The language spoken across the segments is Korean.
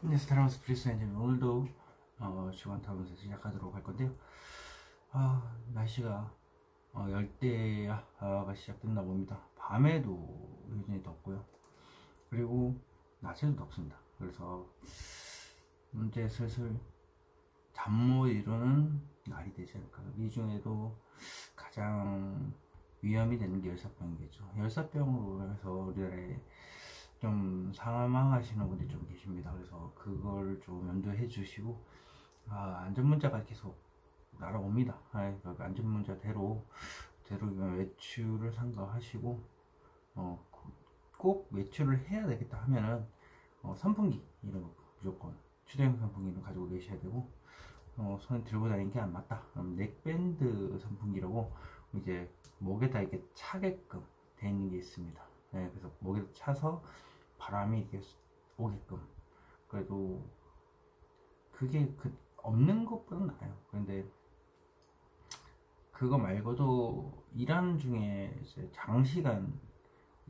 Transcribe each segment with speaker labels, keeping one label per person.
Speaker 1: 네, 스타라운스 프리스 엔진 오늘도 주간 타면서 시작하도록 할 건데요. 날씨가 열대야가 시작됐나 봅니다. 밤에도 여전히 덥고요. 그리고 낮에도 덥습니다. 그래서 이제 슬슬 잠 못 이루는 날이 되지 않을까. 이 중에도 가장 위험이 되는 게 열사병이겠죠. 열사병으로 해서 우리나라에 좀 사망하시는 분들이 좀 계십니다. 그래서 그걸 좀 염두해 주시고, 안전문자가 계속 날아옵니다. 그 안전문자대로 외출을 삼가하시고, 꼭 외출을 해야 되겠다 하면은 선풍기 이런 거 무조건 휴대용 선풍기를 가지고 계셔야 되고, 손에 들고 다니는 게 안 맞다. 그럼 넥밴드 선풍기라고 이제 목에다 이렇게 차게끔 돼 있는 게 있습니다. 네, 그래서 목에 차서 바람이 이렇게 오게끔. 그래도 그게 없는 것보다 나아요. 그런데 그거 말고도 일하는 중에 이제 장시간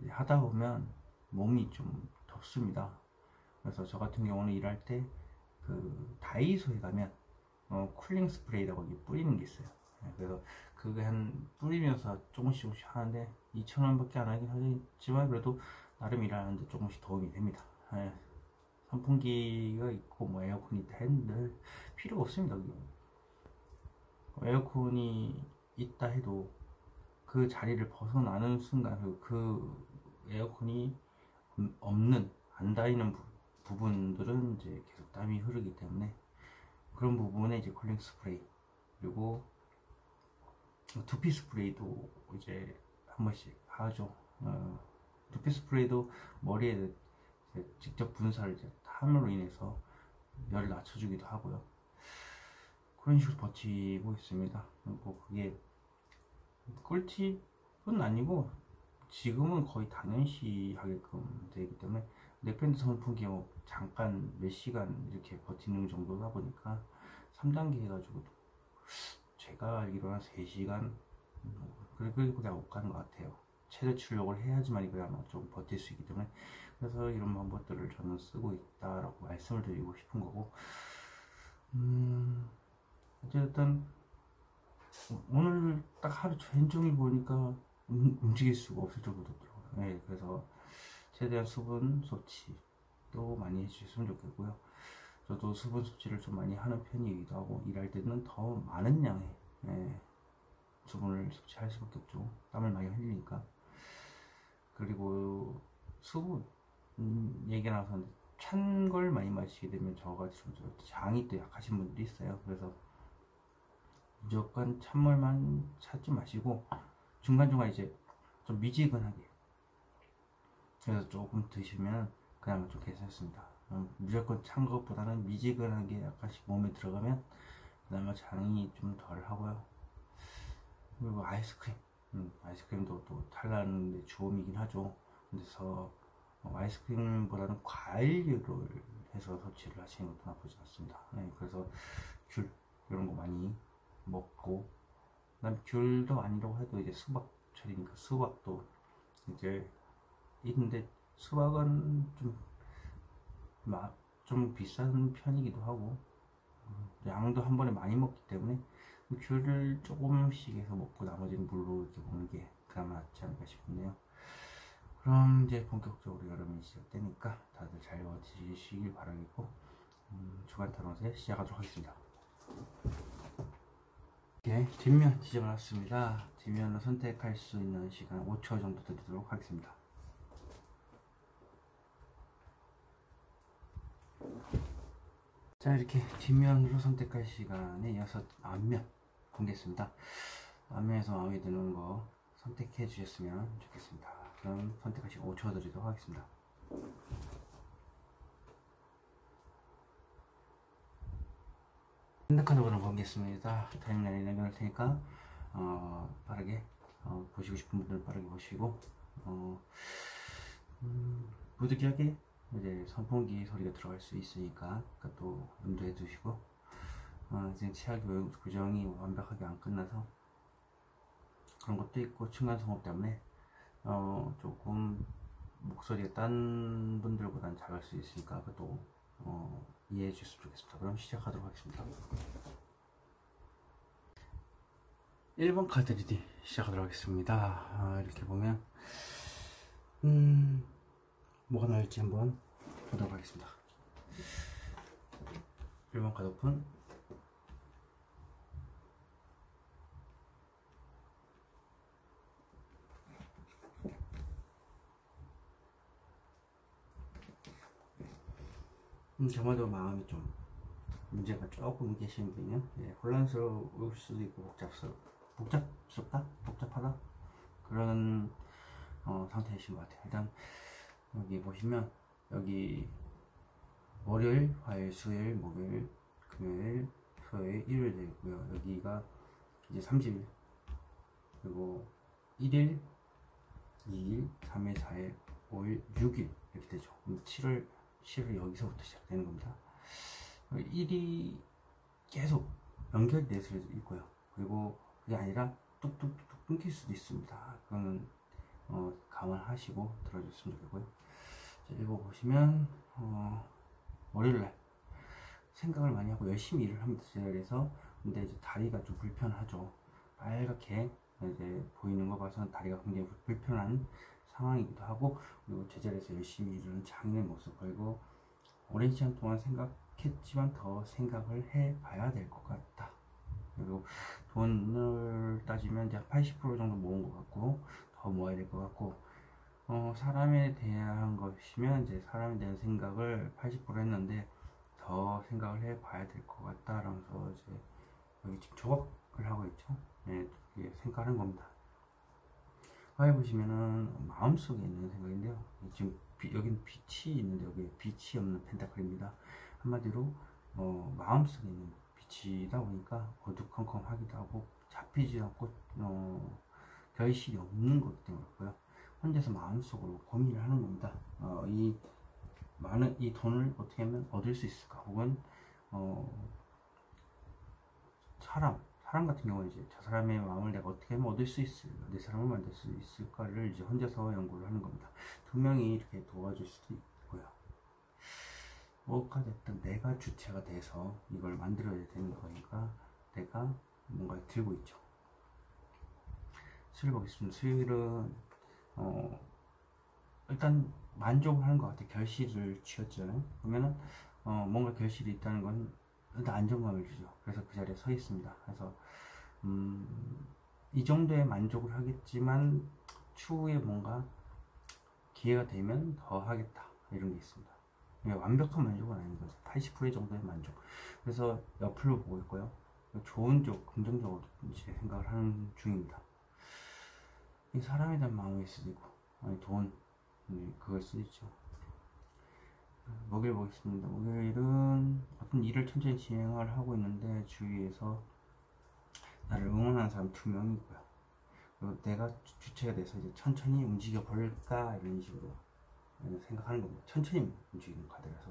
Speaker 1: 하다 보면 몸이 좀 덥습니다. 그래서 저 같은 경우는 일할 때 그 다이소에 가면 쿨링 스프레이라고 뿌리는 게 있어요. 네, 그래서 그게 한 뿌리면서 조금씩 하는데 2,000원밖에 안 하긴 하지만 그래도 나름 일하는데 조금씩 도움이 됩니다. 네, 선풍기가 있고 뭐 에어컨이 있다 했는데 필요가 없습니다. 에어컨이 있다 해도 그 자리를 벗어나는 순간 그 에어컨이 없는 안 닿이는 부분들은 이제 계속 땀이 흐르기 때문에 그런 부분에 이제 쿨링 스프레이, 그리고 두피 스프레이도 이제 한 번씩 하죠. 두피 스프레이도 머리에 직접 분사를 이제 함으로 인해서 열을 낮춰주기도 하고요. 그런 식으로 버티고 있습니다. 뭐 그게 꿀팁은 아니고 지금은 거의 당연시 하게끔 되기 때문에 넥밴드 선풍기 잠깐 몇 시간 이렇게 버티는 정도다 보니까 3단계 해가지고 제가 알기로는 3시간 그렇게 못 가는 것 같아요. 최대 출력을 해야지만 이거 아마 좀 버틸 수 있기 때문에, 그래서 이런 방법들을 저는 쓰고 있다라고 말씀을 드리고 싶은 거고, 어쨌든 오늘 딱 하루 종일 보니까 움직일 수가 없을 정도로 더라고요. 네, 그래서 최대한 수분 섭취도 많이 해주셨으면 좋겠고요. 저도 수분 섭취를 좀 많이 하는 편이기도 하고, 일할 때는 더 많은 양의 수분을 섭취할 수밖에 없죠. 땀을 많이 흘리니까. 그리고 수분 얘기 나와서 찬 걸 많이 마시게 되면 저같이 장이 또 약하신 분들이 있어요. 그래서 무조건 찬물만 찾지 마시고 중간중간 이제 좀 미지근하게 그래서 조금 드시면 그나마 좀 괜찮습니다. 무조건 찬 것보다는 미지근하게 약간씩 몸에 들어가면 그나마 장이 좀 덜 하고요. 그리고 아이스크림도 또 탈나는데 주범이긴 하죠. 그래서 아이스크림보다는 과일류를 해서 섭취를 하시는 것도 나쁘지 않습니다. 네, 그래서 귤 이런 거 많이 먹고, 그다음 귤도 아니라고 해도 이제 수박철이니까 수박도 이제 있는데, 수박은 좀 비싼 편이기도 하고 양도 한 번에 많이 먹기 때문에 귤을 조금씩 해서 먹고 나머지는 물로 이렇게 먹는 게 그나마 낫지 않을까 싶네요. 그럼 이제 본격적으로 여름이 시작되니까 다들 잘 버티시길 바라겠고, 주간 타론세 시작하도록 하겠습니다. 네, 뒷면 지져놨습니다. 뒷면을 선택할 수 있는 시간 5초 정도 드리도록 하겠습니다. 자, 이렇게 뒷면으로 선택할 시간에 이어서 앞면 공개했습니다. 앞면에서 마음에 드는 거 선택해 주셨으면 좋겠습니다. 그럼 선택하시고 5초 드리도록 하겠습니다. 선택한 부분을 공개했습니다. 타임라인에 남겨놓을 테니까 빠르게 보시고 싶은 분들은 빠르게 보시고, 부득이하게 이제 선풍기 소리가 들어갈 수 있으니까 또 염두해 두시고, 지금 치아 교정이 완벽하게 안 끝나서 그런 것도 있고 층간소음 때문에 조금 목소리가 딴 분들보다는 작을 수 있으니까 그것도 이해해 주셨으면 좋겠습니다. 그럼 시작하도록 하겠습니다. 1번 카드 리딩 시작하도록 하겠습니다. 이렇게 보면 뭐가 나올지 한번 보도록 하겠습니다. 1번 카드 오픈. 저마다 마음이 좀 문제가 조금 계시는 분이요. 혼란스러울 수도 있고 복잡스럽다? 복잡하다? 그런 상태이신 것 같아요. 일단 여기 보시면 여기 월요일, 화요일, 수요일, 목요일, 금요일, 토요일, 일요일 되어 있고요. 여기가 이제 30일, 그리고 1일, 2일, 3일, 4일, 5일, 6일 이렇게 되죠. 7월 여기서부터 시작되는 겁니다. 일이 계속 연결이 될 수도 있고요. 그리고 그게 아니라 뚝뚝뚝 끊길 수도 있습니다. 그거는 감안하시고 들어줬으면 좋겠고요. 자, 읽어보시면 월요일날 생각을 많이 하고 열심히 일을 합니다. 제자리에서. 근데 이제 다리가 좀 불편하죠. 빨갛게 이제 보이는 거 봐서는 다리가 굉장히 불편한 상황이기도 하고, 그리고 제자리에서 열심히 일하는 장인의 모습 보이고, 오랜 시간 동안 생각했지만 더 생각을 해봐야 될 것 같다. 그리고 돈을 따지면 이제 80% 정도 모은 것 같고, 더 모아야 될 것 같고, 사람에 대한 것이면 이제 사람에 대한 생각을 80% 했는데 더 생각을 해봐야 될 것 같다라면서 이제 여기 지금 조각을 하고 있죠. 네, 생각하는 겁니다. 화에 보시면은 마음속에 있는 생각인데요. 지금 여기는 빛이 있는데 여기 빛이 없는 펜타클입니다. 한마디로 마음속에 있는 빛이다 보니까 어두컴컴하기도 하고 잡히지 않고 결실이 없는 것 때문이고요. 혼자서 마음속으로 고민을 하는 겁니다. 이 돈을 어떻게 하면 얻을 수 있을까? 혹은 사람 같은 경우는 이제 저 사람의 마음을 내가 어떻게 하면 얻을 수 있을까, 내 사람을 만들 수 있을까를 이제 혼자서 연구를 하는 겁니다. 두 명이 이렇게 도와줄 수도 있고요. 뭐가 됐든 내가 주체가 돼서 이걸 만들어야 되는 거니까 내가 뭔가 들고 있죠. 수요일 보겠습니다. 수요일은 일단 만족을 하는 것 같아요. 결실을 취했잖아요. 그러면은 뭔가 결실이 있다는 건 일단 안정감을 주죠. 그래서 그 자리에 서 있습니다. 그래서 이 정도의 만족을 하겠지만 추후에 뭔가 기회가 되면 더 하겠다, 이런 게 있습니다. 완벽한 만족은 아닌 거죠. 80% 정도의 만족. 그래서 옆으로 보고 있고요. 좋은 쪽, 긍정적으로 이제 생각을 하는 중입니다. 이 사람에 대한 마음일 수도 있고, 아니 돈, 그걸 수도 있죠. 목요일 보겠습니다. 목요일은 어떤 일을 천천히 진행을 하고 있는데 주위에서 나를 응원하는 사람 2명이고요. 그리고 내가 주체가 돼서 이제 천천히 움직여 볼까, 이런 식으로 생각하는 겁니다. 천천히 움직이는 카드라서.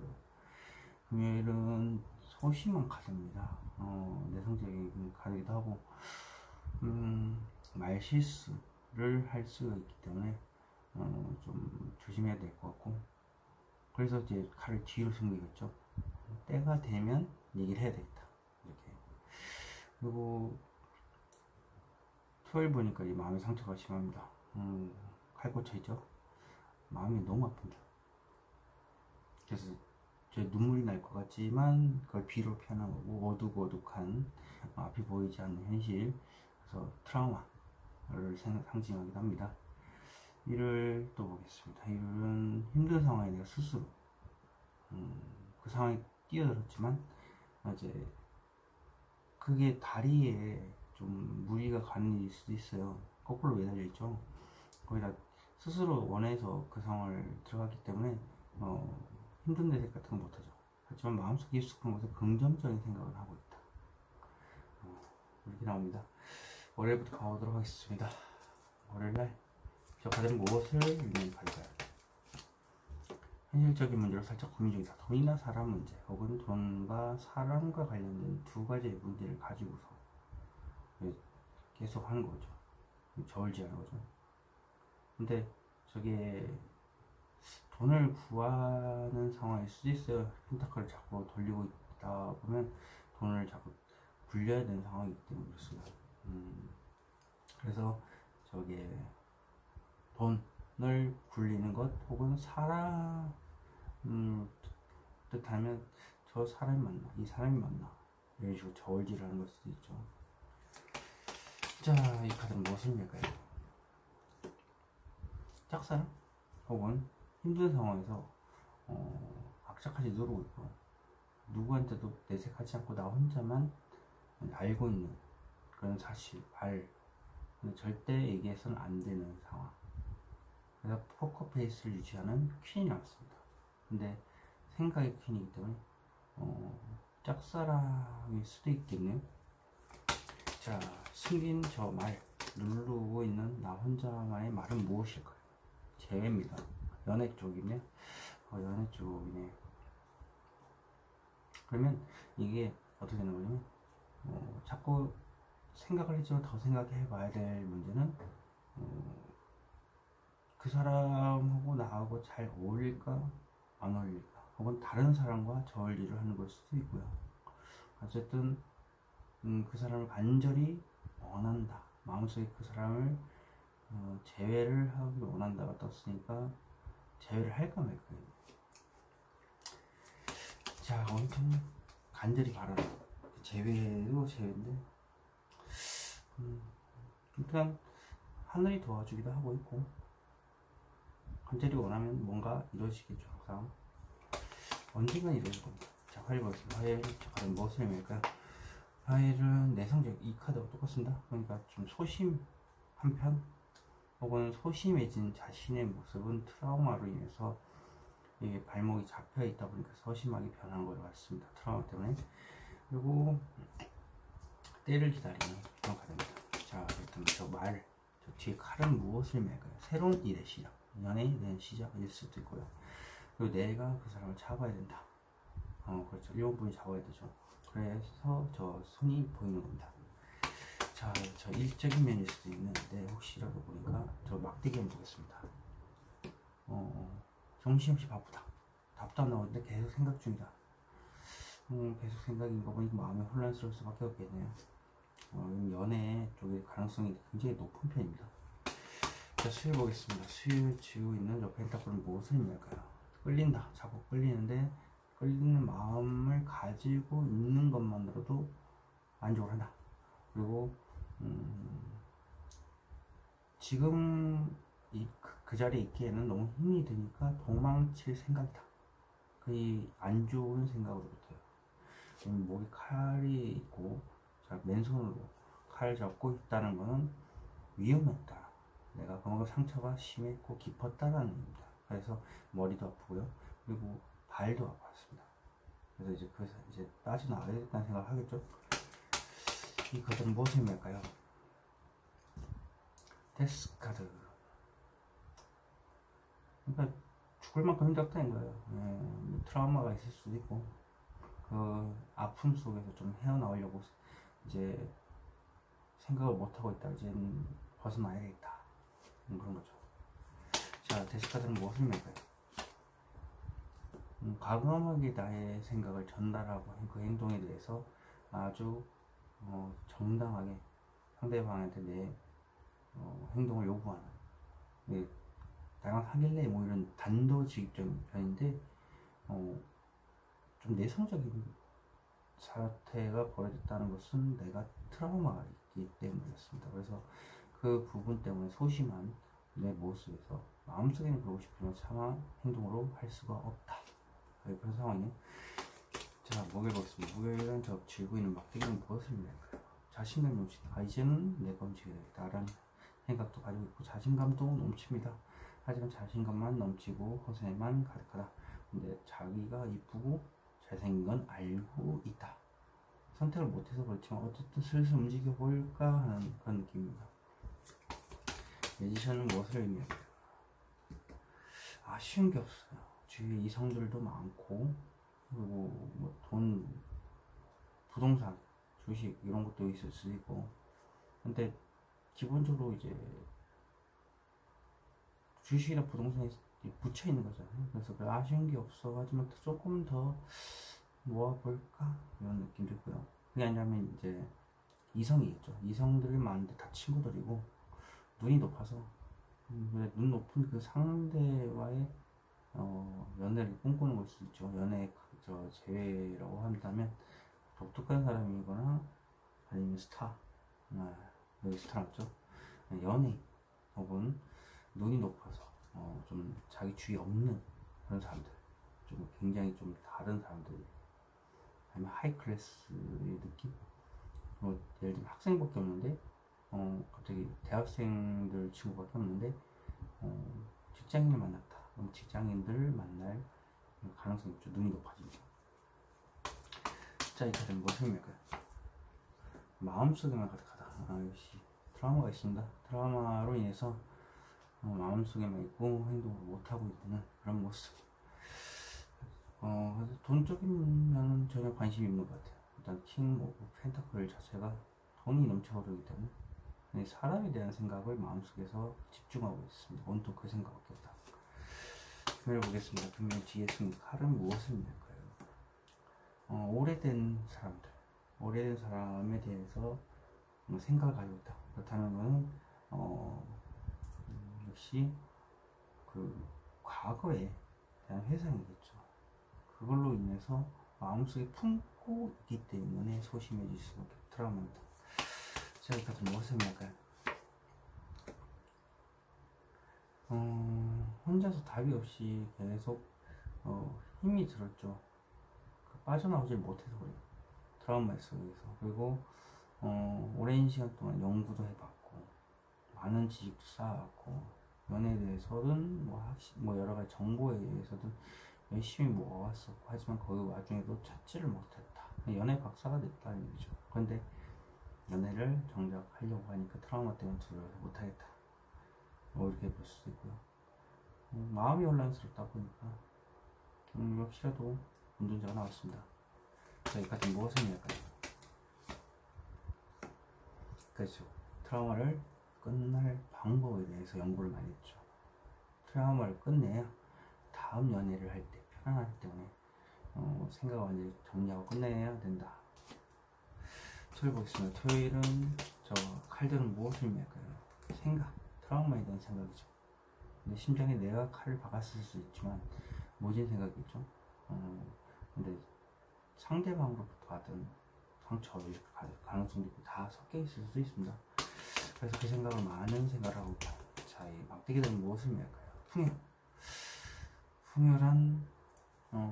Speaker 1: 금요일은 소심한 카드입니다. 내성적인 카드이기도 하고, 말 실수를 할 수가 있기 때문에 좀 조심해야 될 것 같고, 그래서 이제 칼을 뒤로 숨기겠죠. 때가 되면 얘기를 해야 되겠다, 이렇게. 그리고 토요일 보니까 이 마음의 상처가 심합니다. 칼 꽂혀 있죠. 마음이 너무 아픕니다. 그래서 제 눈물이 날 것 같지만 그걸 비로 표현한 거고, 어둑어둑한 앞이 보이지 않는 현실, 그래서 트라우마를 상징하기도 합니다. 일을 또 보겠습니다. 일은 힘든 상황에 내가 스스로 그 상황에 뛰어들었지만 이제 그게 다리에 좀 무리가 가는 일일 수도 있어요. 거꾸로 매달려 있죠. 거기다 스스로 원해서 그 상황을 들어갔기 때문에 힘든 내색 같은 건 못하죠. 하지만 마음속에 익숙한 것에 긍정적인 생각을 하고 있다, 이렇게 나옵니다. 월요일부터 가보도록 하겠습니다. 월요일날 저 가장 무엇을 의미하는 카드가요? 현실적인 문제로 살짝 고민 중이다. 돈이나 사람 문제, 혹은 돈과 사람과 관련된 두 가지의 문제를 가지고서 계속 하는 거죠. 저울질하는 거죠. 근데 저게 돈을 구하는 상황일 수도 있어요. 펜타클을 자꾸 돌리고 있다 보면 돈을 자꾸 굴려야 되는 상황이기 때문에 그렇습니다. 그래서 저게 돈을 굴리는 것 혹은 사람 뜻하면 저 사람이 맞나 이 사람이 맞나 이런 식으로 저울질하는 걸 수도 있죠. 자, 이 카드는 무엇을 의미할까요? 짝사랑 혹은 힘든 상황에서 악착같이 누르고 있고 누구한테도 내색하지 않고 나 혼자만 알고 있는 그런 사실, 근데 절대 얘기해서는 안 되는 상황. 그래서 포커페이스를 유지하는 퀸이 나왔습니다. 근데 생각의 퀸이기 때문에 짝사랑일 수도 있겠네요. 자, 숨긴 저 말, 누르고 있는 나 혼자만의 말은 무엇일까요? 재회입니다. 연애 쪽이네. 연애 쪽이네. 그러면 이게 어떻게 되는 거냐면 자꾸 생각을 했지만 더 생각해 봐야 될 문제는 그 사람하고 나하고 잘 어울릴까 안 어울릴까 혹은 다른 사람과 저울질을 하는 걸 수도 있고요. 어쨌든 그 사람을 간절히 원한다, 마음속에 그 사람을 재회를 하기 원한다가 떴으니까 재회를 할까 말까. 자, 엄청 간절히 바라라. 재회도 재회인데 일단 하늘이 도와주기도 하고 있고 간절히 원하면 뭔가 이루어지겠죠. 항상 언젠간 이루어질 겁니다. 자, 화요일 보겠습니다. 화요일 저 카드는 무엇을 의미할까요? 화요일은 내성적, 이 카드가 똑같습니다. 그러니까 좀 소심 한편 혹은 소심해진 자신의 모습은 트라우마로 인해서 이게 발목이 잡혀 있다 보니까 소심하게 변한 것 같습니다. 트라우마 때문에. 그리고 때를 기다리는 그런 카드입니다. 자, 일단 저 뒤에 칼은 무엇을 의미할까요? 새로운 일의 시작, 연애에 대한 시작일 수도 있고요. 그리고 내가 그 사람을 잡아야 된다. 그렇죠. 이 부분이 잡아야 되죠. 그래서 저 손이 보이는 겁니다. 자, 저 일적인 면일 수도 있는데 혹시라도 보니까 저 막대기 한번 보겠습니다. 정신없이 바쁘다. 답도 안 나오는데 계속 생각 중이다. 계속 생각인 거 보니까 마음이 혼란스러울 수밖에 없겠네요. 연애 쪽의 가능성이 굉장히 높은 편입니다. 자, 수요일 보겠습니다. 수요일 쥐고 있는 저 펜타클은 무엇을 의미할까요? 끌린다. 자꾸 끌리는데 끌리는 마음을 가지고 있는 것만으로도 만족을 한다. 그리고 지금 그 자리에 있기에는 너무 힘이 드니까 도망칠 생각이다. 그게 안 좋은 생각으로부터요. 목에 칼이 있고 맨손으로 칼을 잡고 있다는 것은 위험했다. 내가 그만큼 상처가 심했고 깊었다라는 겁니다. 그래서 머리도 아프고요. 그리고 발도 아팠습니다. 그래서 이제 빠져나가야겠다는 생각을 하겠죠. 이 카드는 무엇을 의미할까요? 데스 카드. 그러니까 죽을 만큼 힘들었다는 거예요. 트라우마가 있을 수도 있고 그 아픔 속에서 좀 헤어나오려고 이제 생각을 못하고 있다. 이제 벗어나야겠다. 그런 거죠. 자, 데스 카드는 무엇을 의미할까요? 과감하게 나의 생각을 전달하고 그 행동에 대해서 아주 정당하게 상대방한테 내 행동을 요구하는, 나랑 하길래 뭐 이런 단도직입적인 편인데 좀 내성적인 사태가 벌어졌다는 것은 내가 트라우마가 있기 때문이었습니다. 그래서 그 부분 때문에 소심한 내 모습에서 마음속에는 그러고 싶으면 차마 행동으로 할 수가 없다. 그런 상황이에요. 자, 목요일 보겠습니다. 목요일은 저 쥐고 있는 막대기는 무엇을 의미할까요? 자신감이 넘친다. 이제는 내가 움직여야 되겠다라는 생각도 가지고 있고 자신감도 넘칩니다. 하지만 자신감만 넘치고 허세만 가득하다. 근데 자기가 이쁘고 잘생긴 건 알고 있다. 선택을 못해서 그렇지만 어쨌든 슬슬 움직여 볼까 하는 그런 느낌입니다. 매지션은 무엇을 의미할까요? 아쉬운 게 없어요. 주위에 이성들도 많고 그리고 뭐 돈, 부동산, 주식 이런 것도 있을 수 있고, 근데 기본적으로 이제 주식이나 부동산이 붙여 있는 거잖아요. 그래서 그 아쉬운 게 없어. 하지만 조금 더 모아볼까? 이런 느낌도 있고요. 그게 아니라면 이제 이성이겠죠. 이성들이 많은데 다 친구들이고, 눈이 높아서, 눈 높은 그 상대와의 연애를 꿈꾸는 걸 수도 있죠. 연애 제외라고 한다면 독특한 사람이거나 아니면 스타, 여기 스타 맞죠? 연예인 혹은 눈이 높아서 좀 자기 주위에 없는 그런 사람들, 좀 굉장히 좀 다른 사람들, 아니면 하이 클래스의 느낌. 예를 들면 학생밖에 없는데 갑자기 대학생들 친구밖에 없는데 직장인을 만났다. 그럼 직장인들을 만날 가능성이 있죠. 눈이 높아집니다. 자, 이 카드는 무슨 의미일까요? 마음속에만 가득하다. 역시 트라우마가 있습니다. 트라우마로 인해서 마음속에만 있고 행동을 못하고 있는 그런 모습. 그래서 돈적인 면은 전혀 관심이 없는 것 같아요. 일단 킹 오브 펜타클 자체가 돈이 넘쳐오르기 때문에 사람에 대한 생각을 마음속에서 집중하고 있습니다. 온통 그 생각밖에 없다. 금을 보겠습니다. 금의 뒤에 쓴 칼은 무엇을 의미할까요? 오래된 사람에 대해서 생각을 가지고 있다. 그렇다는 것은 역시 그 과거에 대한 회상이겠죠. 그걸로 인해서 마음속에 품고 있기 때문에 소심해질 수밖에 없는 트라우마입니다. 자, 이 카드 무엇을 의미할까요? 혼자서 답이 없이 계속 힘이 들었죠. 빠져나오질 못해서 그래요. 트라우마 속에서. 그리고 오랜 시간 동안 연구도 해봤고 많은 지식도 쌓아왔고 연애에 대해서는 뭐 여러 가지 정보에 대해서도 열심히 모아왔었고, 하지만 그 와중에도 찾지를 못했다. 연애 박사가 됐다는 얘기죠. 그런데 연애를 정작 하려고 하니까 트라우마 때문에 두려워서 못하겠다. 이렇게 볼 수도 있고요. 마음이 혼란스럽다 보니까 혹시라도 운전자가 나왔습니다. 자, 이 카드는 무엇을 의미할까요? 그렇죠. 트라우마를 끝날 방법에 대해서 연구를 많이 했죠. 트라우마를 끝내야 다음 연애를 할 때 편안하기 때문에 생각을 완전히 정리하고 끝내야 된다. 토요일 보겠습니다. 토요일은 저 칼들은 무엇을 의미할까요? 생각, 트라우마에 대한 생각이죠. 근데 심장에 내가 칼을 박았을 수 있지만 모진 생각이죠. 근데 상대방으로부터 받은 상처일 가능성도 있고 다 섞여 있을 수도 있습니다. 그래서 그 생각을 많은 생각을 하고 있다. 자, 이 막대기들은 무엇을 의미할까요? 풍요란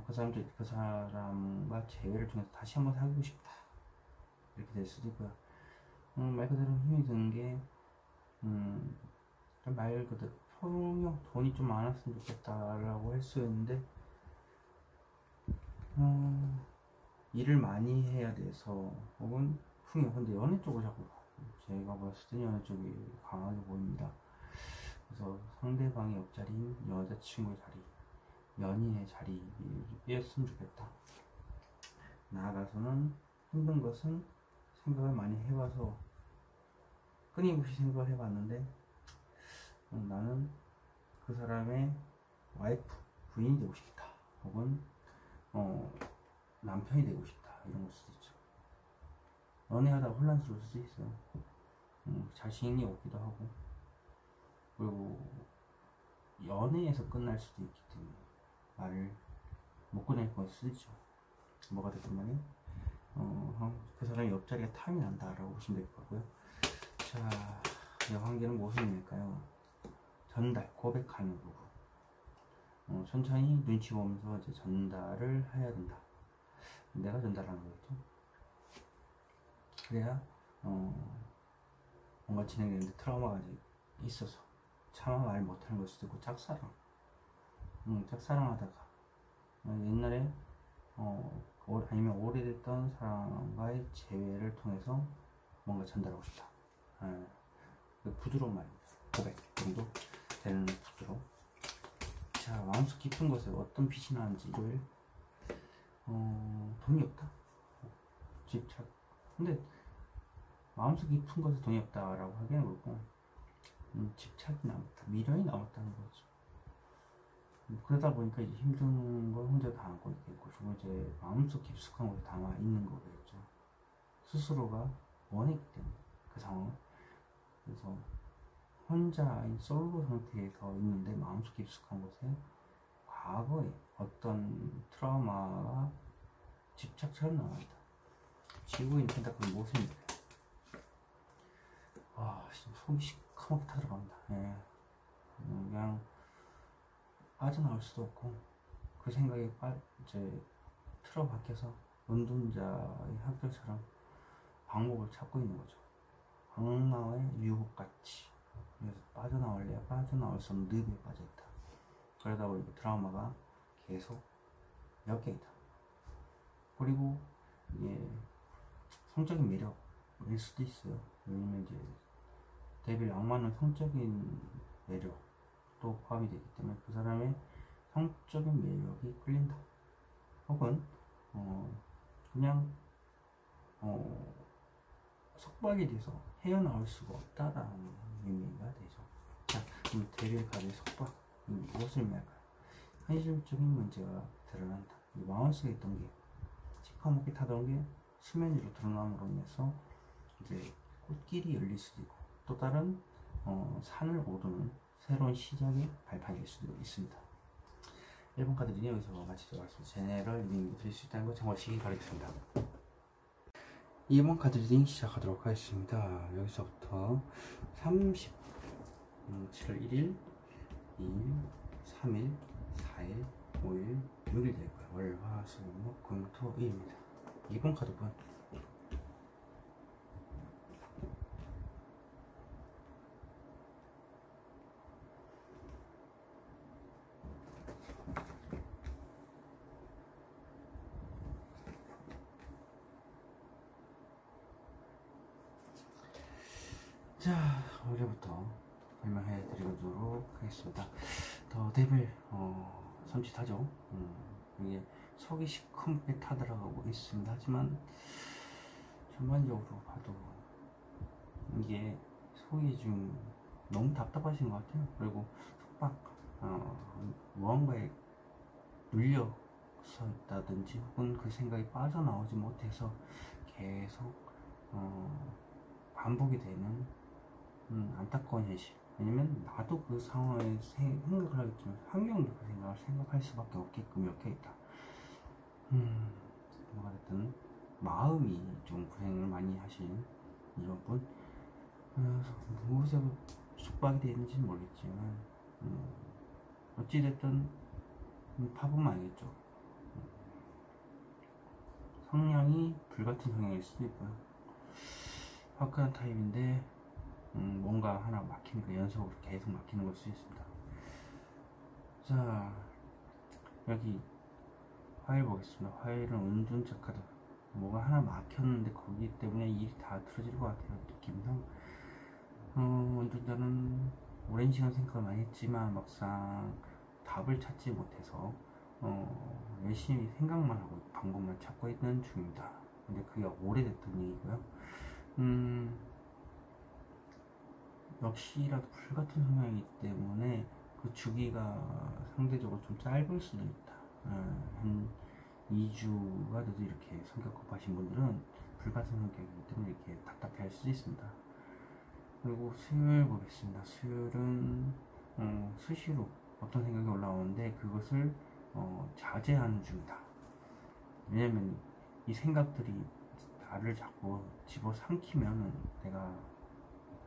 Speaker 1: 그 사람과 재회를 통해서 다시 한번 사귀고 싶다. 이렇게 될 수도 있고요. 말 그대로 힘이 드는 게 말 그대로 풍요, 돈이 좀 많았으면 좋겠다라고 할 수 있는데 일을 많이 해야 돼서 혹은 풍요. 근데 연애 쪽을 자꾸 제가 봤을 때 연애 쪽이 강하게 보입니다. 그래서 상대방의 옆자리인 여자친구의 자리, 연인의 자리를 삐었으면 좋겠다. 나아가서는 힘든 것은 생각을 많이 해봐서 끊임없이 생각을 해봤는데 나는 그 사람의 와이프, 부인이 되고 싶다. 혹은 남편이 되고 싶다. 이런 걸 수도 있죠. 연애하다가 혼란스러울 수도 있어요. 자신이 없기도 하고, 그리고 연애에서 끝날 수도 있기 때문에 말을 못 꺼낼 걸 수도 있죠. 뭐가 됐든 간에 그 사람의 옆자리가 탐이 난다라고 보시면 될 것 같고요. 자, 이 관계는 무엇을 의미할까요? 전달, 고백하는 부분. 천천히 눈치 보면서 이제 전달을 해야 된다. 내가 전달하는 거겠죠. 그래야 뭔가 진행되는데 트라우마가 있어서 차마 말 못하는 걸 수도 있고, 짝사랑하다가 옛날에 아니면 오래됐던 사람과의 재회를 통해서 뭔가 전달하고 싶다. 부드러운 말입니다. 고백 정도 되는 부드러움. 자, 마음속 깊은 곳에 어떤 빛이 나는지. 일요일 돈이 없다. 집착. 근데 마음속 깊은 곳에 돈이 없다라고 하기는 그렇고 집착이 남았다, 미련이 남았다는 거죠. 그러다 보니까 이제 힘든 걸 혼자 다 안고 있겠고, 그리고 이제 마음속 깊숙한 곳에 담아 있는 거겠죠. 스스로가 원했기 때문에 그 상황을. 그래서 혼자 솔로 상태에서 있는데 마음속 깊숙한 곳에 과거에 어떤 트라우마가 집착처럼 남아있다. 지우고 있는 펜타클 모습입니다. 속이 시커멓게 타들어갑니다. 예. 그냥 빠져나올 수도 없고, 그 생각에 이제 틀어박혀서 은둔자의 학교처럼 방법을 찾고 있는 거죠. 악마의 유혹같이. 그래서 빠져나올래야 빠져나올 수 없는 늪에 빠져있다. 그러다 보니까 트라우마가 계속 엮여있다. 그리고 이게 성적인 매력일 수도 있어요. 왜냐면 이제 데빌 악마는 성적인 매력도 포함이 되기 때문에 그 사람의 성적인 매력이 끌린다. 혹은 그냥 속박이 돼서 헤어나올 수가 없다라는 의미가 되죠. 자, 그럼 데빌 카드의 속박, 무엇을 의미할까요? 현실적인 문제가 드러난다. 이 마음속에 있던 게 시커멓게 타던 게 수면 위로 드러남으로 인해서 이제 꽃길이 열릴 수도 있고, 또 다른 산을 오르는 새로운 시작의 발판일 수도 있습니다. 1번 카드 리딩 여기서 마치도록 하겠습니다. 제네럴 리딩 드릴 수 있다는 거 참고하시기 바라겠습니다. 2번 카드 리딩 시작하도록 하겠습니다. 여기서부터 30, 7월 1일, 2일, 3일, 4일, 5일, 6일 되고요. 월, 화, 수, 목, 금, 토, 일입니다. 2번 카드분 자, 올해부터 설명해 드리도록 하겠습니다. 더 데빌 섬찟하죠. 이게 속이 시커멓게 타들어가고 있습니다. 하지만 전반적으로 봐도 이게 속이 좀 너무 답답하신 것 같아요. 그리고 속박 무언가에 눌려서 있다든지, 혹은 그 생각이 빠져나오지 못해서 계속 반복이 되는 안타까운 현실. 왜냐면 나도 그 상황에 생각을 하겠지만 환경도 그 생각을 생각할 수밖에 없게끔 엮여있다. 뭐가 됐든 마음이 좀 고생을 많이 하신 이런 분, 무엇에 속박이 되는지는 모르겠지만 어찌됐든 파보면 알겠죠. 성향이 불같은 성향일 수도 있고요. 화끈한 타입인데 뭔가 하나 막히니까 연속으로 계속 막히는 걸 수 있습니다. 자, 여기 화일 보겠습니다. 화일은 은둔자 카드. 뭐가 하나 막혔는데 거기 때문에 일이 다 틀어질 것 같아요. 느낌상 은둔자는 오랜 시간 생각을 많이 했지만 막상 답을 찾지 못해서 열심히 생각만 하고 방법만 찾고 있는 중입니다. 근데 그게 오래됐던 얘기고요. 역시라도 불같은 성향이기 때문에 그 주기가 상대적으로 좀 짧을 수도 있다. 한 2주가 돼도 이렇게 성격 급하신 분들은 불같은 성격이기 때문에 이렇게 답답해 할 수도 있습니다. 그리고 수요일 보겠습니다. 수요일은 수시로 어떤 생각이 올라오는데 그것을 자제하는 중이다. 왜냐면 이 생각들이 나를 자꾸 집어삼키면 내가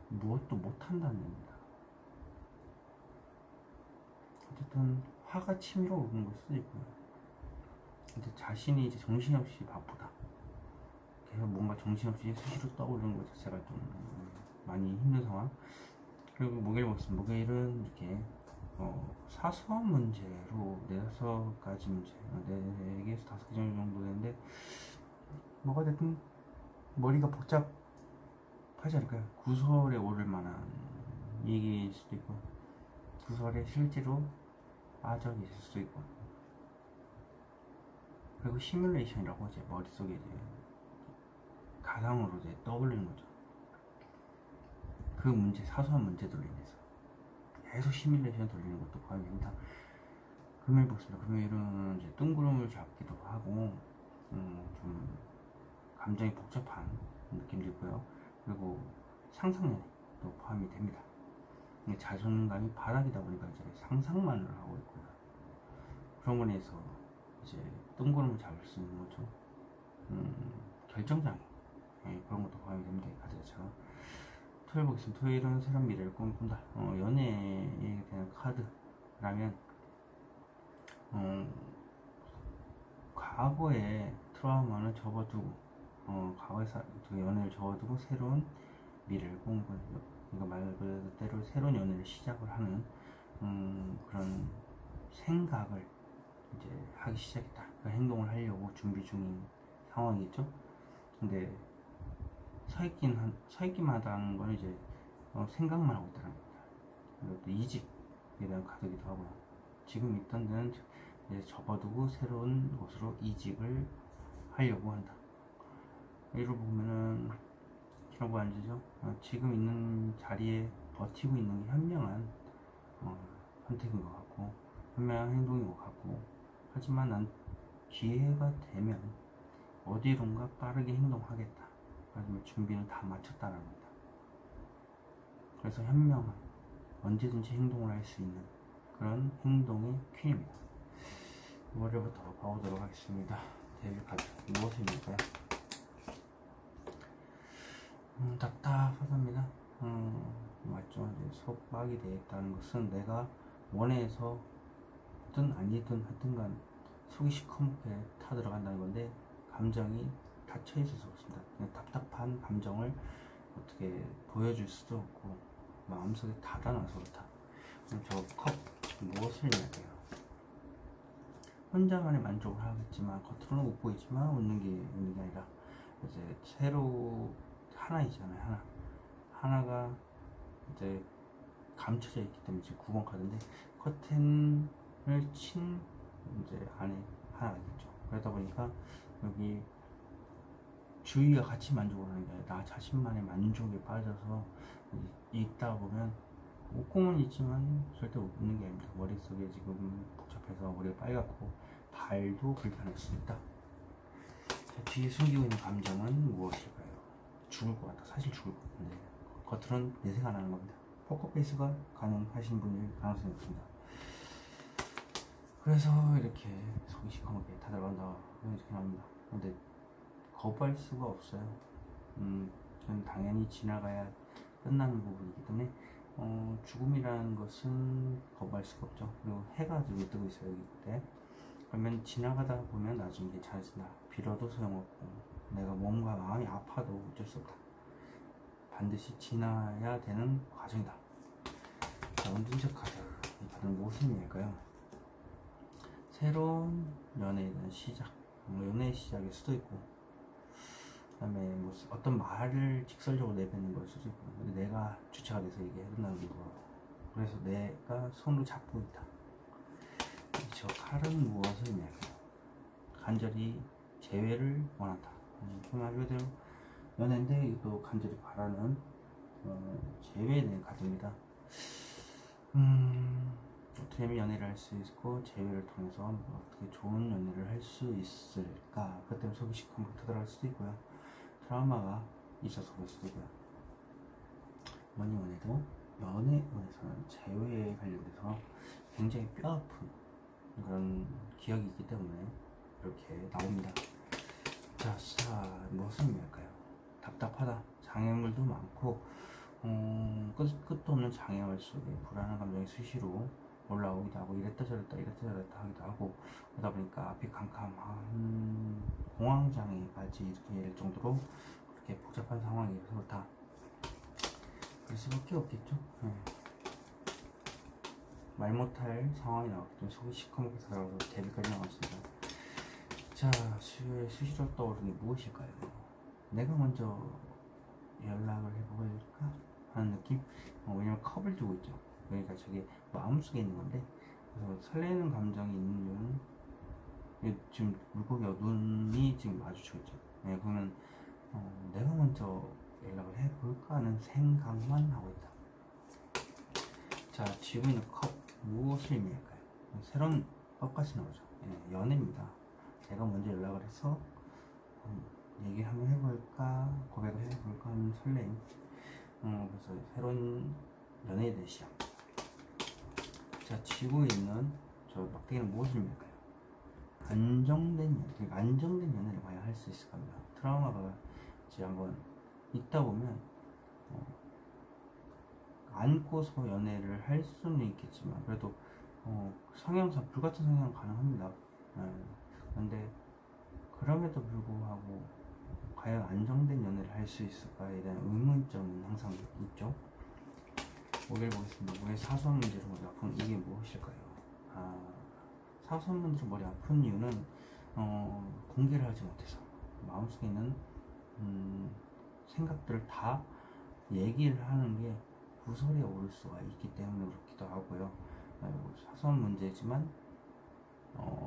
Speaker 1: 무엇도 못한다는 얘기입니다. 어쨌든 화가 치밀어 오르는 걸 수도 있고요. 근데 자신이 이제 정신없이 바쁘다. 계속 뭔가 정신없이 수시로 떠오르는 것 자체가 좀 많이 힘든 상황. 그리고 목요일 보겠습니다. 목요일은 이렇게 사소한 문제로 4-5가지 문제, 4개에서 5개 정도 되는데 뭐가 됐든 머리가 복잡하지 않을까요? 구설에 오를 만한 얘기일 수도 있고, 구설에 실제로 빠져 계실 수도 있고, 그리고 시뮬레이션이라고 이제 머릿속에 이제 가상으로 이제 떠올리는 거죠. 그 문제, 사소한 문제들로 인해서 계속 시뮬레이션 돌리는 것도 포함됩니다. 금요일 보겠습니다. 금요일은 이제 뜬구름을 잡기도 하고 좀 감정이 복잡한 느낌도 있고요. 그리고 상상력도 포함이 됩니다. 자존감이 바닥이다 보니까 이제 상상만을 하고 있고요. 그런 거에 대해서 이제 뜬구름을 잡을 수 있는 거죠. 결정장애, 그런 것도 포함이 됩니다. 이 카드 자체가. 토요일 보겠습니다. 토요일은 새로운 미래를 꿈꾼다. 연애에 대한 카드라면 과거의 트라우마는 접어두고 과거의 연애를 접어두고 새로운 미래를 꿈꾸는, 그러니까 말 그대로 새로운 연애를 시작을 하는 그런 생각을 이제 하기 시작했다. 그 행동을 하려고 준비 중인 상황이겠죠. 근데 서 있기만 하다는 건 이제 생각만 하고 있다는 겁니다. 그리고 또 이직에 대한 카드기도 하고요. 지금 있던 데는 이제 접어두고 새로운 곳으로 이직을 하려고 한다. 이를 보면은 이런 거 아니죠? 지금 있는 자리에 버티고 있는 게 현명한 선택인 것 같고, 현명한 행동인 것 같고, 하지만 난 기회가 되면 어디론가 빠르게 행동하겠다. 하지만 준비는 다 마쳤다는 겁니다. 그래서 현명한, 언제든지 행동을 할 수 있는 그런 행동의 퀸입니다. 월요일부터 봐보도록 하겠습니다. 데뷔 카드 무엇입니까? 답답하답니다. 맞죠. 이제 속박이 되어 있다는 것은 내가 원해서든 아니든 하여튼간 속이 시커멓게 타들어간다는 건데, 감정이 닫혀 있어서 그렇습니다. 답답한 감정을 어떻게 보여줄 수도 없고 마음속에 닫아놔서 그렇다. 그럼 저 컵 무엇을 의미할까요? 혼자만의 만족을 하겠지만 겉으로는 웃고 있지만 웃는 게 있는 게 아니라 이제 새로 하나이잖아요. 하나가 이제 감춰져 있기 때문에 지금 9번 카드인데, 커튼을 친 이제 안에 하나가 있죠. 그러다 보니까 여기 주위가 같이 만족을 하는 게 아니라 나 자신만의 만족에 빠져서 있다 보면 웃고는 있지만 절대 웃는 게 아닙니다. 머릿속에 지금 복잡해서 머리가 빨갛고 발도 불편할 수 있다. 자, 뒤에 숨기고 있는 감정은 무엇일까요? 죽을 것 같다. 사실 죽을 것 같은데 겉으로는 내색 안 하는 겁니다. 포커페이스가 가능하신 분일 가능성이 있습니다. 그래서 이렇게 속이 시커멓게 다 들어간다 이렇게 나옵니다. 근데 거부할 수가 없어요. 그건 당연히 지나가야 끝나는 부분이기 때문에 죽음이라는 것은 거부할 수가 없죠. 그리고 해가 지금 뜨고 있어요, 여기 때. 그러면 지나가다 보면 나중에 괜찮아진다. 빌어도 소용없고 내가 몸과 마음이 아파도 어쩔 수 없다. 반드시 지나야 되는 과정이다. 자, 운전자 카드. 이 카드는 무엇을 의미할까요? 새로운 연애에 대한 시작, 연애의 시작일 수도 있고, 그 다음에 뭐 어떤 말을 직설적으로 내뱉는 걸 수도 있고, 근데 내가 주체가 돼서 얘기해준다는 거. 그래서 내가 손을 잡고 있다. 저 칼은 무엇을 의미할까요? 간절히 재회를 원한다. 그 말 그대로 연애인데 이것도 간절히 바라는 재회에 대한 카드입니다. 어떻게 하면 연애를 할 수 있고 재회를 통해서 어떻게 좋은 연애를 할 수 있을까? 그것 때문에 속이 시커멓게 들어갈 수도 있고요. 트라우마가 있어서 그럴 수도 있고요. 뭐니 뭐니도 연애에서는 재회에 관련돼서 굉장히 뼈아픈 그런 기억이 있기 때문에 이렇게 나옵니다. 자, 무엇을 의미할까요? 답답하다. 장애물도 많고 끝도 없는 장애물 속에 불안한 감정이 수시로 올라오기도 하고, 이랬다 저랬다 하기도 하고, 그러다 보니까 앞이 캄캄한 공황장애까지 이렇게 될 정도로 그렇게 복잡한 상황이어서 그렇다. 그럴 수밖에 없겠죠. 말 못할 상황이 나왔기 때문에 속이 시커멓게 살아서 데뷔까지 나왔습니다. 자, 수요일 수시로 떠오르는 게 무엇일까요? 내가 먼저 연락을 해볼까 하는 느낌? 왜냐면 컵을 두고 있죠. 그러니까 저게 마음속에 있는 건데, 그래서 설레는 감정이 있는 이유는 지금 물고기 눈이 지금 마주치고 있죠. 그러면 내가 먼저 연락을 해볼까 하는 생각만 하고 있다. 자, 쥐고 있는 컵 무엇을 의미할까요? 새로운 똑같이 나오죠. 예, 연애입니다. 내가 먼저 연락을 해서 얘기를 한번 해볼까, 고백을 해볼까 하는 설레임. 그래서 새로운 연애에 대해 시작. 자, 지고 있는 저 막대기는 무엇을 의미할까요? 안정된 연애, 그러니까 안정된 연애를 과연 할 수 있을 겁니다. 트라우마가 이제 한번 있다 보면 안고서 연애를 할 수는 있겠지만 그래도 성향상 불같은 성향은 가능합니다. 그런데 그럼에도 불구하고 과연 안정된 연애를 할 수 있을까에 대한 의문점은 항상 있죠. 5일 보겠습니다. 왜 사소한 문제로 머리 아픈 이게 무엇일까요? 사소한 문제로 머리 아픈 이유는 공개를 하지 못해서 마음속에 있는 생각들을 다 얘기를 하는 게 구설에 오를 수가 있기 때문에 그렇기도 하고요. 사소한 문제지만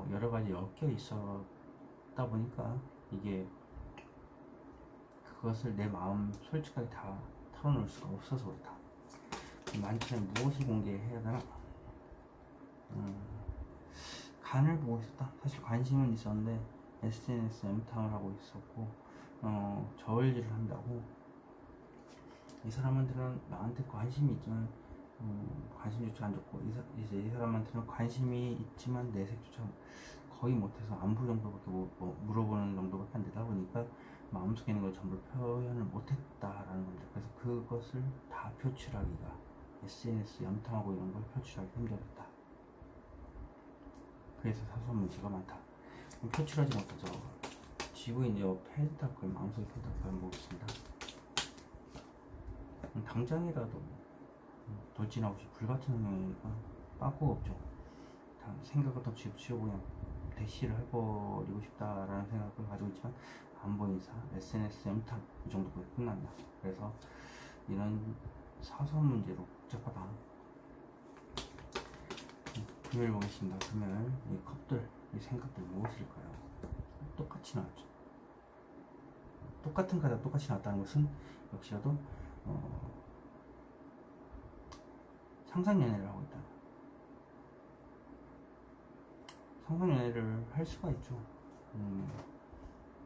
Speaker 1: 여러 가지 엮여 있었다 보니까 이게 그것을 내 마음 솔직하게 다 털어놓을 수가 없어서 그렇다. 만찬에 무엇을 공개해야 되나? 간을 보고 있었다. 사실 관심은 있었는데 SNS M탕을 하고 있었고 저울질을 한다고 이 사람한테는 나한테 관심이 있지만 관심조차 안 좋고 이제 이 사람한테는 관심이 있지만 내색조차 거의 못해서 안부 정도밖에 물어보는 정도밖에 안 되다 보니까 마음속에 있는 걸 전부 표현을 못했다라는 겁니다. 그래서 그것을 다 표출하기가 SNS 염탐하고 이런 걸 표출하기 힘들었다. 그래서 사소한 문제가 많다. 표출하지 못하죠. 지구인 여 펜타클, 마음속의 펜타클 한번 보겠습니다. 당장이라도 돌진하고 싶어. 불같은 성향이니까 빠꾸가 없죠. 생각을 더 치우고 그냥 대시를 해버리고 싶다라는 생각을 가지고 있지만 안보 인사, SNS 염탐 이 정도로 끝난다. 그래서 이런 사소한 문제로 복잡하다. 금요일 보겠습니다. 금요일 이 컵들, 이 생각들 무엇일까요? 똑같이 나왔죠. 똑같은 카드가 똑같이 나왔다는 것은 역시라도 상상연애를 하고 있다. 상상연애를 할 수가 있죠.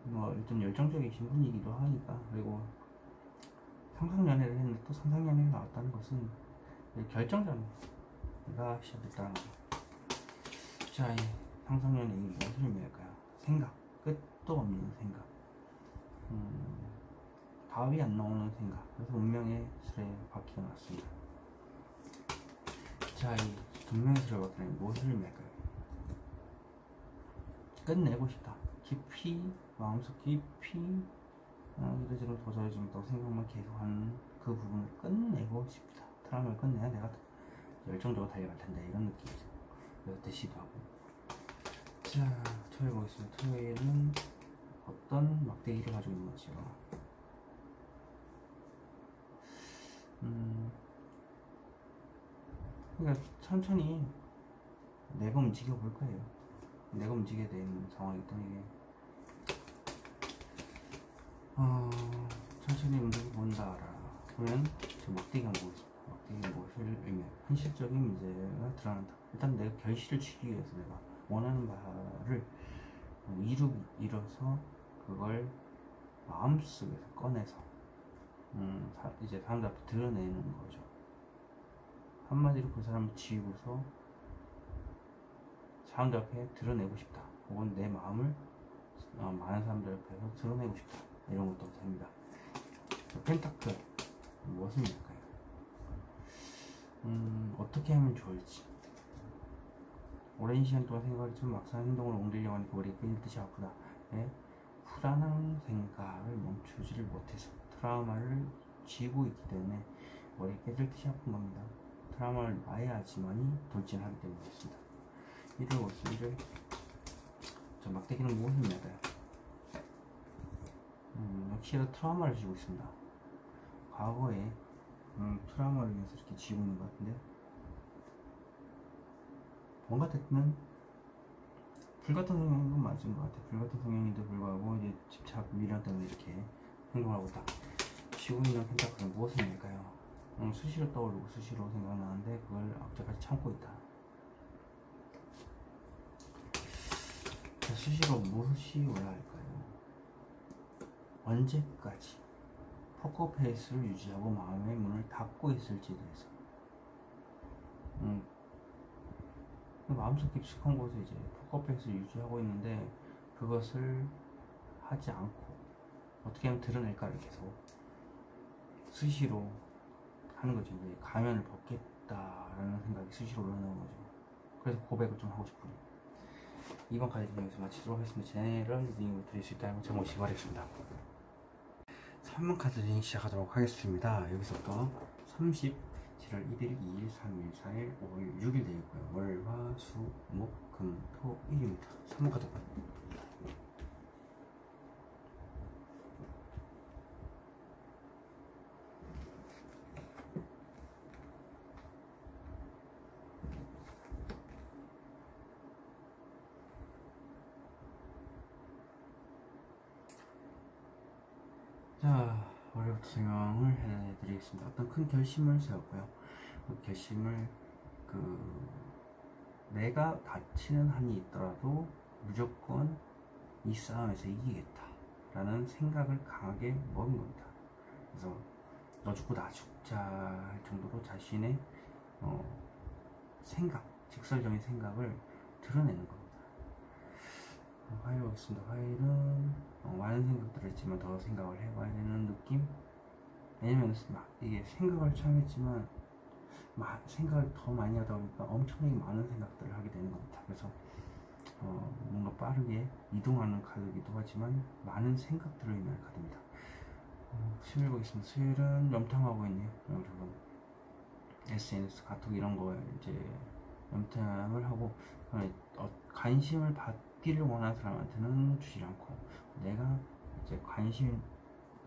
Speaker 1: 좀 열정적이신 분이기도 하니까. 그리고 상상연애를 했는데 또 상상연애가 나왔다는 것은 결정전가 시작됐다는 거죠. 자, 이 상상연애 이 무엇을 의미할까요? 생각, 끝도 없는 생각, 답이 안 나오는 생각. 그래서 운명의 술에 바퀴가 났습니다. 자, 이 운명의 술에 바퀴는 무엇을 의미할까요? 끝내고 싶다. 깊이, 마음속 깊이 이러저러 도저해지고 있다고 생각만 계속하는 그 부분을 끝내고 싶다. 트라우마를 끝내야 내가 열정적으로 달려갈 텐데 이런 느낌이죠. 그래서 대시도 하고. 자, 토요일 보겠습니다. 토요일은 어떤 막대기를 가지고 있는 거죠? 그러니까 천천히 내가 움직여 볼 거예요. 내가 움직여야 되는 상황이기 때문에 천천히 움직여 본다라. 그러면 저 막대기 한번 보겠습니다. 막대기 무엇을 의미해? 현실적인 문제가 드러난다. 일단 내가 결실을 치기 위해서 내가 원하는 바를 이뤄서 그걸 마음속에서 꺼내서 이제 사람들 앞에 드러내는 거죠. 한마디로 그 사람을 지우고서 사람들 앞에 드러내고 싶다. 혹은 내 마음을 많은 사람들 앞에서 드러내고 싶다. 이런 것도 됩니다. 펜타클 무엇을 할까요? 어떻게 하면 좋을지. 오랜 시간 동안 생각했지만 막상 행동을 옮기려고 하니까 머리가 끊일 듯이 아프다. 네? 불안한 생각을 멈추지를 못해서 트라우마를 쥐고 있기 때문에 머리가 깨질 듯이 아픈 겁니다. 트라우마를 놔야지만이 돌진하기 때문이었습니다. 1월 51일 저 막대기는 무엇을 의미할까요? 역시나 트라우마를 쥐고 있습니다. 과거에 트라우마를 위해서 이렇게 쥐고 있는 것 같은데 뭔가 됐든 불같은 성향은 맞은 것 같아요. 불같은 성향인데 불구하고 이제 집착, 미련 때문에 이렇게 행동하고 있다. 쥐고 있는 펜타클은 무엇을 의미할까요? 수시로 떠오르고 수시로 생각나는데 그걸 앞자까지 참고 있다. 수시로 무엇이 올라갈까요? 언제까지 포커페이스를 유지하고 마음의 문을 닫고 있을지에 대해서 마음속 깊숙한 곳에 이제 포커페이스를 유지하고 있는데 그것을 하지 않고 어떻게 하면 드러낼까를 계속 수시로 하는 거죠. 이제 가면을 벗겠다라는 생각이 수시로 올라오는 거죠. 그래서 고백을 좀 하고 싶어요. 이번 카드 여기서 마치도록 하겠습니다. 제네럴 리딩을 드릴 수 있다는 점 오시기 바라겠습니다. 3번 카드 리딩 시작하도록 하겠습니다. 여기서부터 30, 7월 1일, 2일, 3일, 4일, 5일, 6일 되겠고요. 월, 화, 수, 목, 금, 토, 일입니다. 3번 카드. 자, 월요일부터 설명을 해드리겠습니다. 어떤 큰 결심을 세웠고요. 그 결심을 내가 다치는 한이 있더라도 무조건 이 싸움에서 이기겠다 라는 생각을 강하게 먹은 겁니다. 그래서 너 죽고 나 죽자 할 정도로 자신의 생각, 직설적인 생각을 드러내는 겁니다. 화요일 보겠습니다. 화요일은 많은 생각들을 했지만 더 생각을 해봐야 되는 느낌? 왜냐면 이게 생각을 처음 했지만 생각을 더 많이 하다 보니까 엄청나게 많은 생각들을 하게 되는 겁니다. 그래서 뭔가 빠르게 이동하는 카드이기도 하지만 많은 생각들을 의미하는 카드입니다. 수요일 보겠습니다. 수요일은 염탐하고 있네요. 여러분 SNS, 카톡 이런 거 이제 염탐을 하고 관심을 받기를 원하는 사람한테는 주지 않고 내가 이제 관심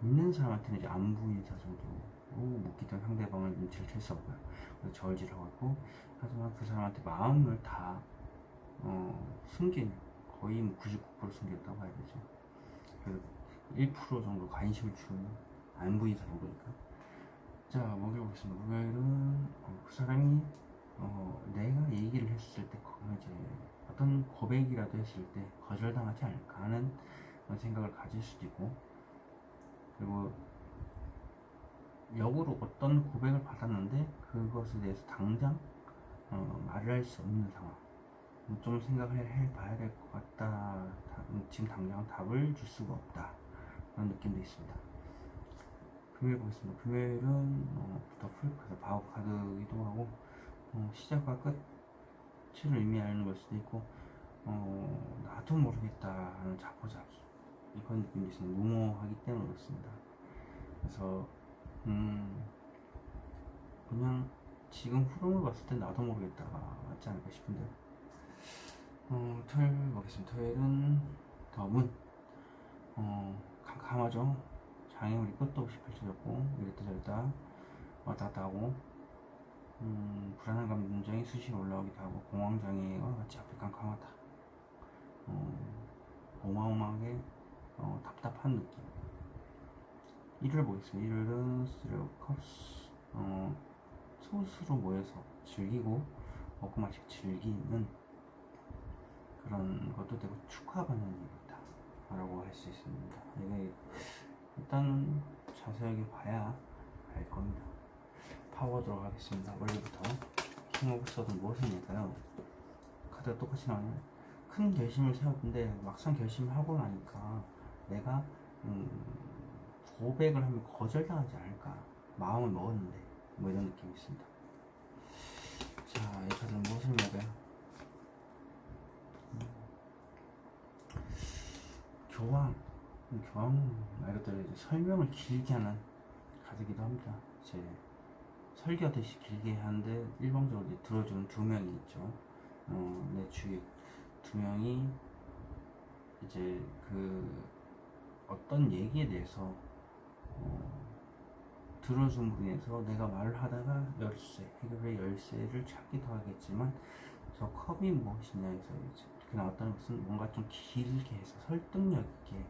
Speaker 1: 있는 사람한테는 이제 안부 인사 정도로 묻기 때문에 상대방을 눈치를 챌 수 없고요. 그래서 저울질을 하고 있고 하지만 그 사람한테 마음을 다 숨긴 거의 99% 숨겼다고 봐야 되죠. 그래서 1% 정도 관심을 주는 안부 인사 정도니까. 자, 목요일 보겠습니다. 목요일은 그 사람이 내가 얘기를 했을 때 이제 어떤 고백이라도 했을 때 거절당하지 않을까 하는 생각을 가질 수도 있고, 그리고 역으로 어떤 고백을 받았는데 그것에 대해서 당장 말을 할 수 없는 상황, 좀 생각을 해봐야 될 것 같다, 지금 당장 답을 줄 수가 없다 그런 느낌도 있습니다. 금요일 보겠습니다. 금요일은 더 풀카드, 바우 카드이기도 하고 시작과 끝을 의미하는 걸 수도 있고 나도 모르겠다 하는 자포자기 이런 느낌이 있습니다. 무모하기 때문에 그렇습니다. 그래서 그냥 지금 흐름을 봤을 때 나도 모르겠다가 맞지 않을까 싶은데 토요일 보겠습니다. 토요일은 더문 캄캄하죠. 장애물이 끝도 없이 펼쳐졌고 이랬다 저랬다 왔다 갔다 하고 불안한 감정이 수시로 올라오기도 하고 공황장애와 같이 앞이 깜깜하다. 어마어마하게 답답한 느낌. 일요일 보겠습니다. 일요일은 스트레오 컵스 소수로 모여서 즐기고 먹고 마시고 즐기는 그런 것도 되고 축하받는 일이다 라고 할 수 있습니다. 이게 일단 자세하게 봐야 알 겁니다. 파워 들어가겠습니다. 원래부터 킹 오브 서드 무엇입니까요? 카드가 똑같이 나오네요. 큰 결심을 세웠는데 막상 결심을 하고 나니까 내가 고백을 하면 거절당하지 않을까, 마음을 먹었는데 뭐 이런 느낌이 있습니다. 자, 이 카드는 무엇을 먹어요? 교황 말 그대로 이제 설명을 길게 하는 카드이기도 합니다. 이제 설교하듯이 길게 하는데 일방적으로 이제 들어주는 두 명이 있죠. 내 주위에 두 명이 이제 어떤 얘기에 대해서 들어줌으로 인해서 내가 말을 하다가 해결의 열쇠를 찾기도 하겠지만 저 컵이 무엇이냐 해서 이렇게 나왔다는 것은 뭔가 좀 길게 해서 설득력 있게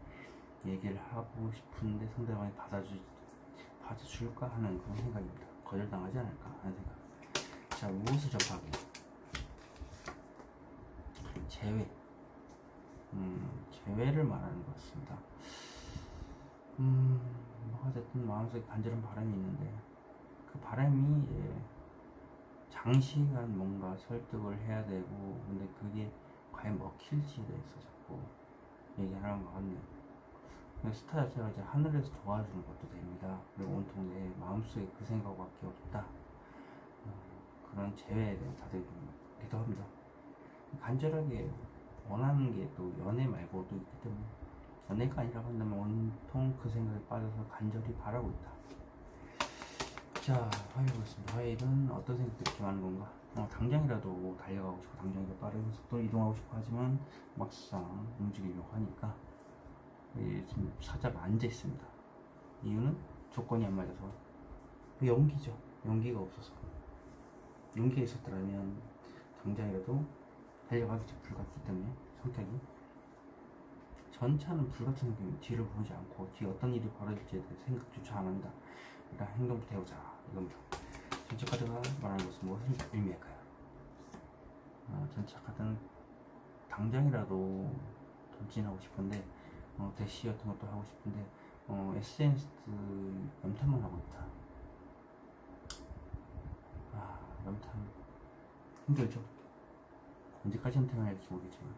Speaker 1: 얘기를 하고 싶은데 상대방이 받아줄까 하는 그런 생각입니다. 거절당하지 않을까 하는 생각. 자, 무엇을 접하기? 제외. 재회를 말하는 것 같습니다. 뭐가 됐든 마음속에 간절한 바람이 있는데 그 바람이 이제 장시간 뭔가 설득을 해야 되고, 근데 그게 과연 먹힐지에 대해서 자꾸 얘기하는 것 같네요. 스타 자체가 이제 하늘에서 도와주는 것도 됩니다. 그리고 온통 내 마음속에 그 생각밖에 없다. 그런 재회에 대한 다들기도 합니다. 간절하게 원하는 게 또 연애 말고도 있기 때문에, 연애가 아니라고 한다면 온통 그 생각에 빠져서 간절히 바라고 있다. 자, 화요일 보겠습니다. 화요일은 어떤 생각들이 이렇게 많은 건가? 당장이라도 달려가고 싶고, 당장이라도 빠른 속도로 이동하고 싶고 하지만 막상 움직이려고 하니까 지금 살짝 앉아 있습니다. 이유는 조건이 안 맞아서, 연기죠. 연기가 없어서. 연기가 있었더라면 당장이라도 달려가기 불같기 때문에, 성격이 전차는 불같은 성격이 뒤를 보지 않고 뒤에 어떤 일이 벌어질지에 대해 생각조차 안 한다. 일단 행동부터 해보자 이겁니다. 전차 카드가 말하는 것은 무엇을 의미할까요? 전차 카드는 당장이라도 돌진하고 싶은데, 대시 같은 것도 하고 싶은데, SNS 염탐만 하고 있다. 염탐 힘들죠. 언제까지 염탐을 할지 모르겠지만,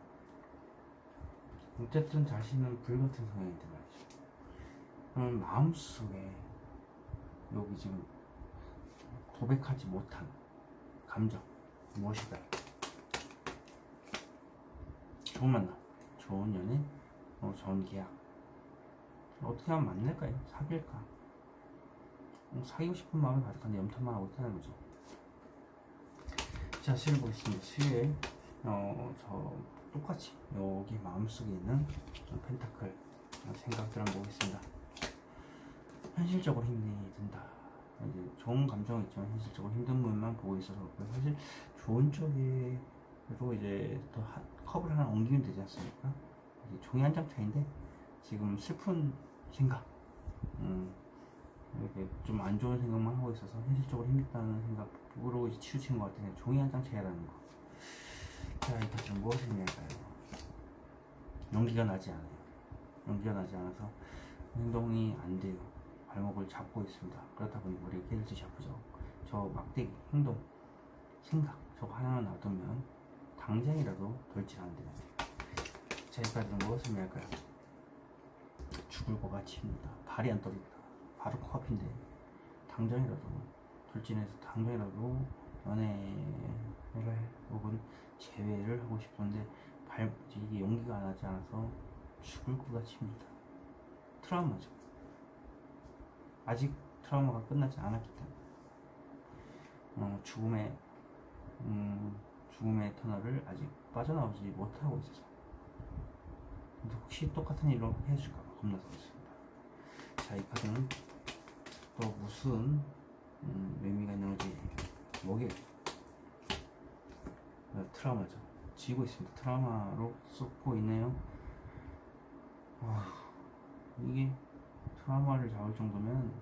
Speaker 1: 어쨌든 자신은 불같은 성향인데 말이죠. 마음속에 여기 지금 고백하지 못한 감정 무엇일까요? 좋은 만남, 좋은 연애, 좋은 계약. 어떻게 하면 만날까요? 사귈까? 사귀고 싶은 마음이 가득한데 염탐만 하고 있다는 거죠. 자, 수요일 보겠습니다. 수요일 저 똑같이 여기 마음속에 있는 펜타클 생각들 한번 보겠습니다. 현실적으로 힘이 든다. 이제 좋은 감정이 있지만 현실적으로 힘든 부분만 보고 있어서 그렇고요. 사실 좋은 쪽으로 이제 또 컵을 하나 옮기면 되지 않습니까? 이제 종이 한 장 차인데 지금 슬픈 생각, 이렇게 좀 안 좋은 생각만 하고 있어서 현실적으로 힘들다는 생각으로 이제 치우친 것 같아요. 종이 한 장 차이라는 거. 자, 이 카드는 무엇을 의미할까요? 용기가 나지 않아요. 용기가 나지 않아서 행동이 안 돼요. 발목을 잡고 있습니다. 그렇다 보니 머리가 깨질지 아프죠. 저 막대기, 행동, 생각 저거 하나만 놔두면 당장이라도 돌진 안 되는데. 자, 이 카드는 무엇을 의미할까요? 죽을 것 같이입니다. 발이 안 떨어집니다. 바로 코앞인데 당장이라도 돌진해서 당장이라도 연애를 혹은 재회를 하고 싶은데 이게 용기가 나지 않아서 죽을 것 같이입니다. 트라우마죠. 아직 트라우마가 끝나지 않았기 때문에 죽음의 터널을 아직 빠져나오지 못하고 있어서, 근데 혹시 똑같은 일로 해줄까 봐 겁나서 있습니다. 자, 이 카드는 또 무슨 의미가 있는지 뭐겠죠? 트라우마죠. 지고 있습니다. 트라우마로 쏟고 있네요. 이게 트라우마를 잡을 정도면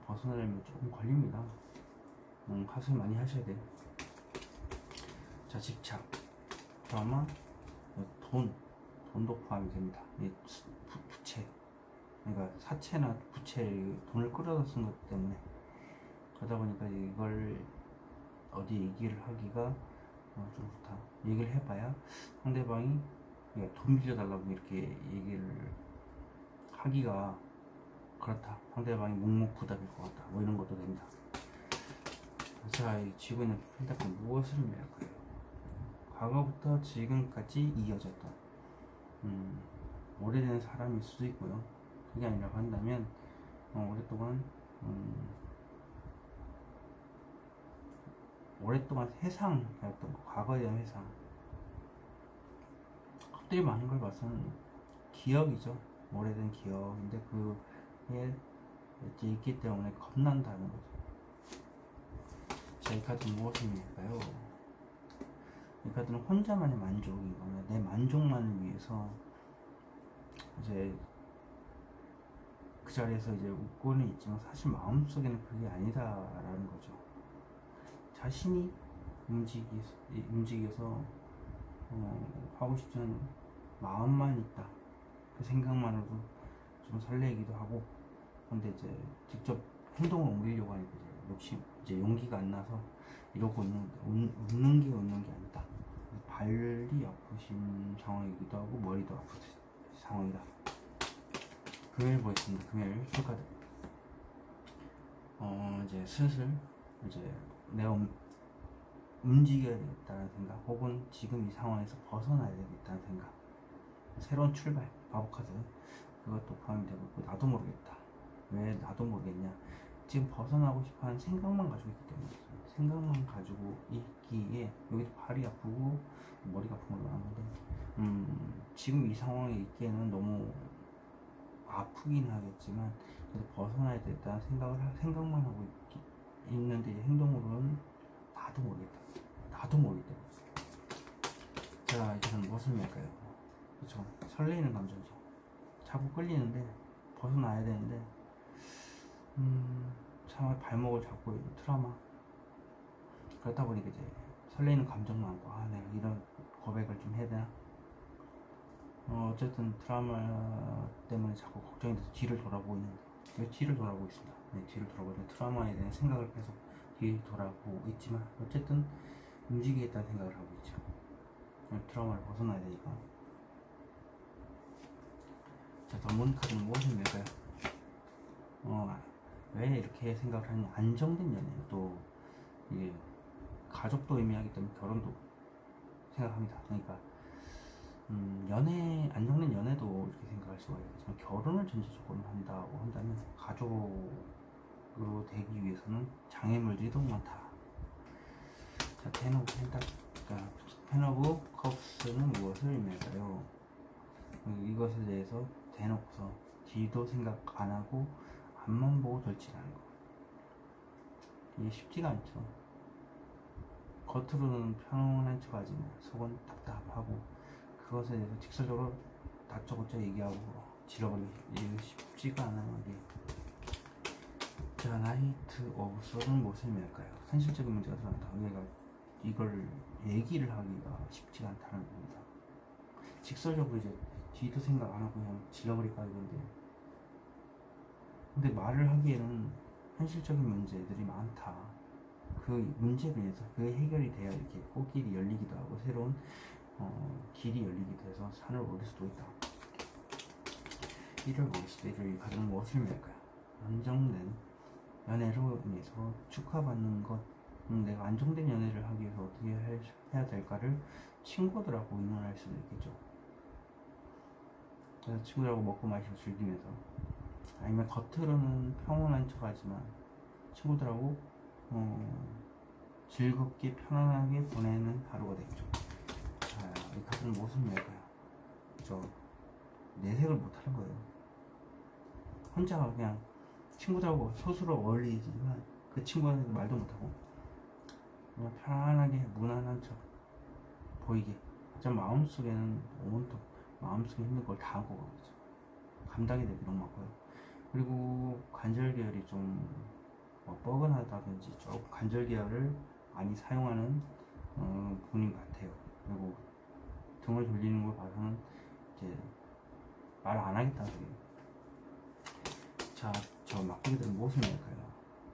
Speaker 1: 벗어나려면 조금 걸립니다. 하수를 많이 하셔야 돼요. 자, 집착, 트라우마, 돈도 포함이 됩니다. 부채, 그러니까 사채나 부채, 돈을 끌어다 쓴 것 때문에, 그러다 보니까 이걸 어디 얘기를 하기가 좀 그렇다. 얘기를 해봐야 상대방이 돈 빌려달라고 이렇게 얘기를 하기가 그렇다. 상대방이 묵묵부답일 것 같다. 뭐 이런 것도 됩니다. 자, 이 쥐고 있는 펜타클 무엇을 의미할까요? 과거부터 지금까지 이어졌던 오래된 사람일 수도 있고요. 그게 아니라고 한다면 오랫동안 회상이었던 거, 과거에 대한 회상. 헛들이 많은 걸 봐서는 기억이죠. 오래된 기억인데 그게 있기 때문에 겁난다는 거죠. 자, 이 카드는 무엇을 의미할까요? 이 카드는 혼자만의 만족이거나 내 만족만을 위해서 이제 그 자리에서 이제 웃고는 있지만 사실 마음속에는 그게 아니다라는 거죠. 자신이 움직여서 하고 싶지 않은 마음만 있다, 그 생각만으로도 좀 설레기도 하고. 근데 이제 직접 행동을 옮기려고 하니까 이제 욕심, 이제 용기가 안 나서 이러고 있는데, 웃는 게 아니다. 발이 아프신 상황이기도 하고 머리도 아픈 상황이다. 금요일 보겠습니다. 금요일 축하드. 이제 슬슬 이제 내가 움직여야 되겠다는 생각, 혹은 지금 이 상황에서 벗어나야 되겠다는 생각, 새로운 출발, 바보카드, 그것도 포함이 되고 있고. 나도 모르겠다. 왜 나도 모르겠냐? 지금 벗어나고 싶어하는 생각만 가지고 있기 때문에. 생각만 가지고 있기에 여기도 발이 아프고 머리가 아픈 걸로 아는데, 지금 이 상황에 있기에는 너무 아프긴 하겠지만 그래도 벗어나야 되겠다는 생각만 하고 있는데, 행동으로는 나도 모르겠다. 자, 이제는 무엇을 할까요? 그쵸, 설레이는 감정이죠. 자꾸 끌리는데 벗어나야 되는데, 참 발목을 잡고 있는 트라우마. 그렇다 보니까 이제 설레이는 감정만 안고, 내가 이런 고백을 좀 해야 되나? 어쨌든 트라우마 때문에 자꾸 걱정이 돼서 뒤를 돌아보고 있는데, 왜 뒤를 돌아보고 있습니다. 네, 뒤를 돌아보고 있는 트라우마에 대한 생각을 계속 뒤를 돌아보고 있지만, 어쨌든 움직이겠다는 생각을 하고 있죠. 트라우마를 벗어나야 되니까. 자, 전문 카드는 무엇을 낼까요? 왜 이렇게 생각을 하냐? 안정된 연애, 또 이게 가족도 의미하기 때문에 결혼도 생각합니다. 그러니까 안정된 연애도 이렇게 생각할 수가 있겠지만, 결혼을 전제 조건으로 한다고 한다면 가족으로 되기 위해서는 장애물들이 너무 많다. 자, 텐 오브 컵스는 무엇을 의미할까요? 이것에 대해서 대놓고서 뒤도 생각 안 하고 앞만 보고 돌진하는 거, 이게 쉽지가 않죠. 겉으로는 편안한 척 하지만 속은 답답하고, 그것에 대해서 직설적으로 다짜고짜 얘기하고 질러버리기 쉽지가 않아요, 이게. 자, 나이트 오브 소드는 무엇을 의미할까요? 현실적인 문제가 드러난다. 우리가 이걸 얘기를 하기가 쉽지가 않다는 겁니다. 직설적으로 이제 뒤도 생각 안 하고 그냥 질러버릴까 이건데, 근데 말을 하기에는 현실적인 문제들이 많다. 그 문제로 인해서 그 해결이 돼야 이렇게 꽃길이 열리기도 하고, 새로운 길이 열리기도 해서 산을 오를 수도 있다. 1월 보겠습니다. 1월 이 카드는 무엇을 의미할까요? 안정된 연애로 인해서 축하받는 것. 내가 안정된 연애를 하기 위해서 어떻게 해야 될까를 친구들하고 의논할 수도 있겠죠. 그래서 친구들하고 먹고 마시고 즐기면서, 아니면 겉으로는 평온한 척 하지만 친구들하고 즐겁게 편안하게 보내는 하루가 되겠죠. 자, 이 카드는 무엇을 의미할까요? 내색을 못하는 거예요. 혼자 그냥 친구들하고 스스로 어울리지만 그 친구한테 말도 못하고 그냥 편안하게 무난한 척 보이게. 하지만 마음속에는 온통 마음속에 있는 걸 다 하고 가죠. 감당이 될 게 너무 많고요. 그리고 관절 계열이 좀 뻐근하다든지 조금 관절 계열을 많이 사용하는 분인 것 같아요. 그리고 등을 돌리는 걸 봐서는 이제 말 안 하겠다는 소리예요. 자, 저 막대기들은 무엇을 할까요?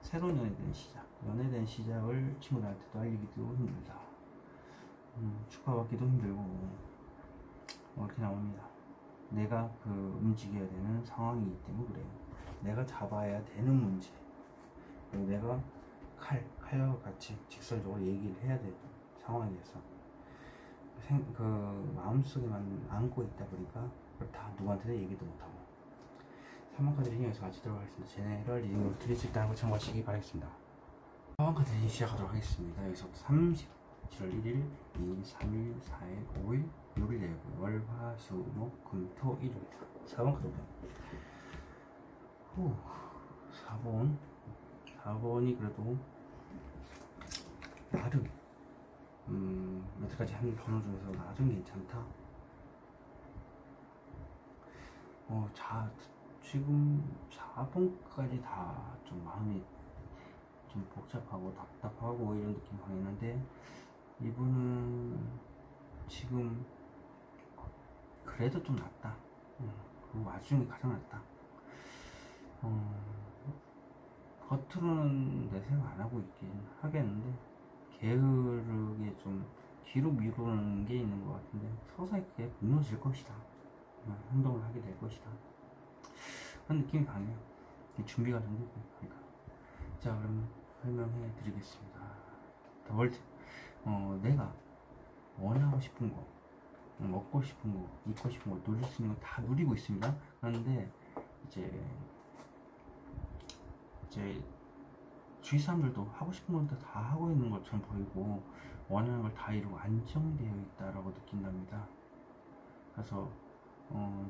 Speaker 1: 새로운 연애에 대한 시작, 연애에 대한 시작을 친구들한테도 알리기도 힘들다. 축하받기도 힘들고, 이렇게 나옵니다. 내가 움직여야 되는 상황이기 때문에 그래요. 내가 잡아야 되는 문제, 그리고 내가 칼과 같이 직설적으로 얘기를 해야 되는 상황이어서 마음속에만 안고 있다 보니까 다 누구한테도 얘기도 못하고. 3번 카드 리딩에서 같이 들어가겠습니다. 제네럴 리딩으로 드릴 수 있다는 걸 참고하시기 바라겠습니다. 4번 카드 리딩 시작하도록 하겠습니다. 여기서부터 7월 1일, 2일, 3일, 4일, 5일, 6일 되고, 월, 화, 수, 목, 금, 토, 일요일. 4번 카드 오pen. 4번이 그래도 나름 여태까지 한 번호 중에서 나름 괜찮다. 지금 4번까지 다 좀 마음이 좀 복잡하고 답답하고 이런 느낌 강했는데, 이분은 지금 그래도 좀 낫다. 그 와중에 가장 낫다. 겉으로는 내생 안 하고 있긴 하겠는데 게으르게 좀 뒤로 미루는 게 있는 것 같은데 서서히 그게 무너질 것이다. 행동을 하게 될 것이다. 그런 느낌이 강해요. 준비가 좀 되고. 그러니까. 자, 그럼 설명해 드리겠습니다. 더 월드. 내가 원하고 싶은 거, 먹고 싶은 거, 입고 싶은 거, 누릴 수 있는 거 다 누리고 있습니다. 그런데 이제 주위 사람들도 하고 싶은 건 다 하고 있는 것처럼 보이고 원하는 걸 다 이루고 안정되어 있다라고 느낀답니다. 그래서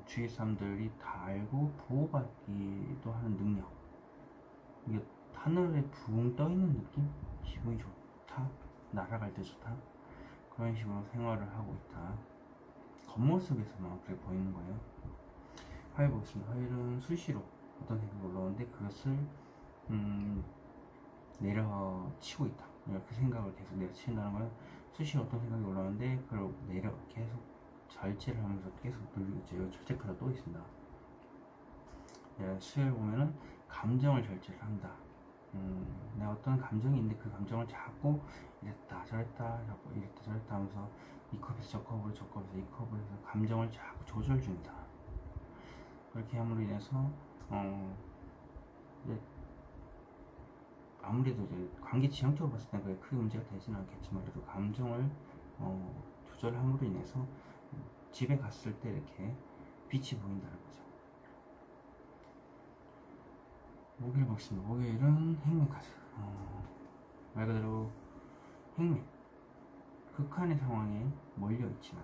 Speaker 1: 주위 사람들이 다 알고 보호받기도 하는 능력, 이게 하늘에 붕 떠있는 느낌? 기분이 좋다, 날아갈 때 좋다, 그런 식으로 생활을 하고 있다. 겉모습에서만 그렇게 보이는 거예요. 화요일 보겠습니다. 화요일은 수시로 어떤 생각이 올라오는데 그것을 내려치고 있다. 그 생각을 계속 내려친다는 건 수시로 어떤 생각이 올라오는데 그걸 계속 절제를 하면서 계속 늘리고 절제카드 또 있습니다. 수요일 보면은 감정을 절제를 한다. 내가 어떤 감정이 있는데 그 감정을 자꾸 이랬다 저랬다 자꾸 이랬다 저랬다 하면서 이 컵에서 저 컵으로 저 컵에서 이 컵에서 감정을 자꾸 조절 중이다. 그렇게 함으로 인해서 이제 아무래도 이제 관계 지형적으로 봤을 때 그게 크게 문제가 되지는 않겠지만 그래도 감정을 조절함으로 인해서 집에 갔을 때 이렇게 빛이 보인다는 거죠. 목요일 보겠습니다. 목요일은 행운 카드. 말 그대로 행운, 극한의 상황에 몰려 있지만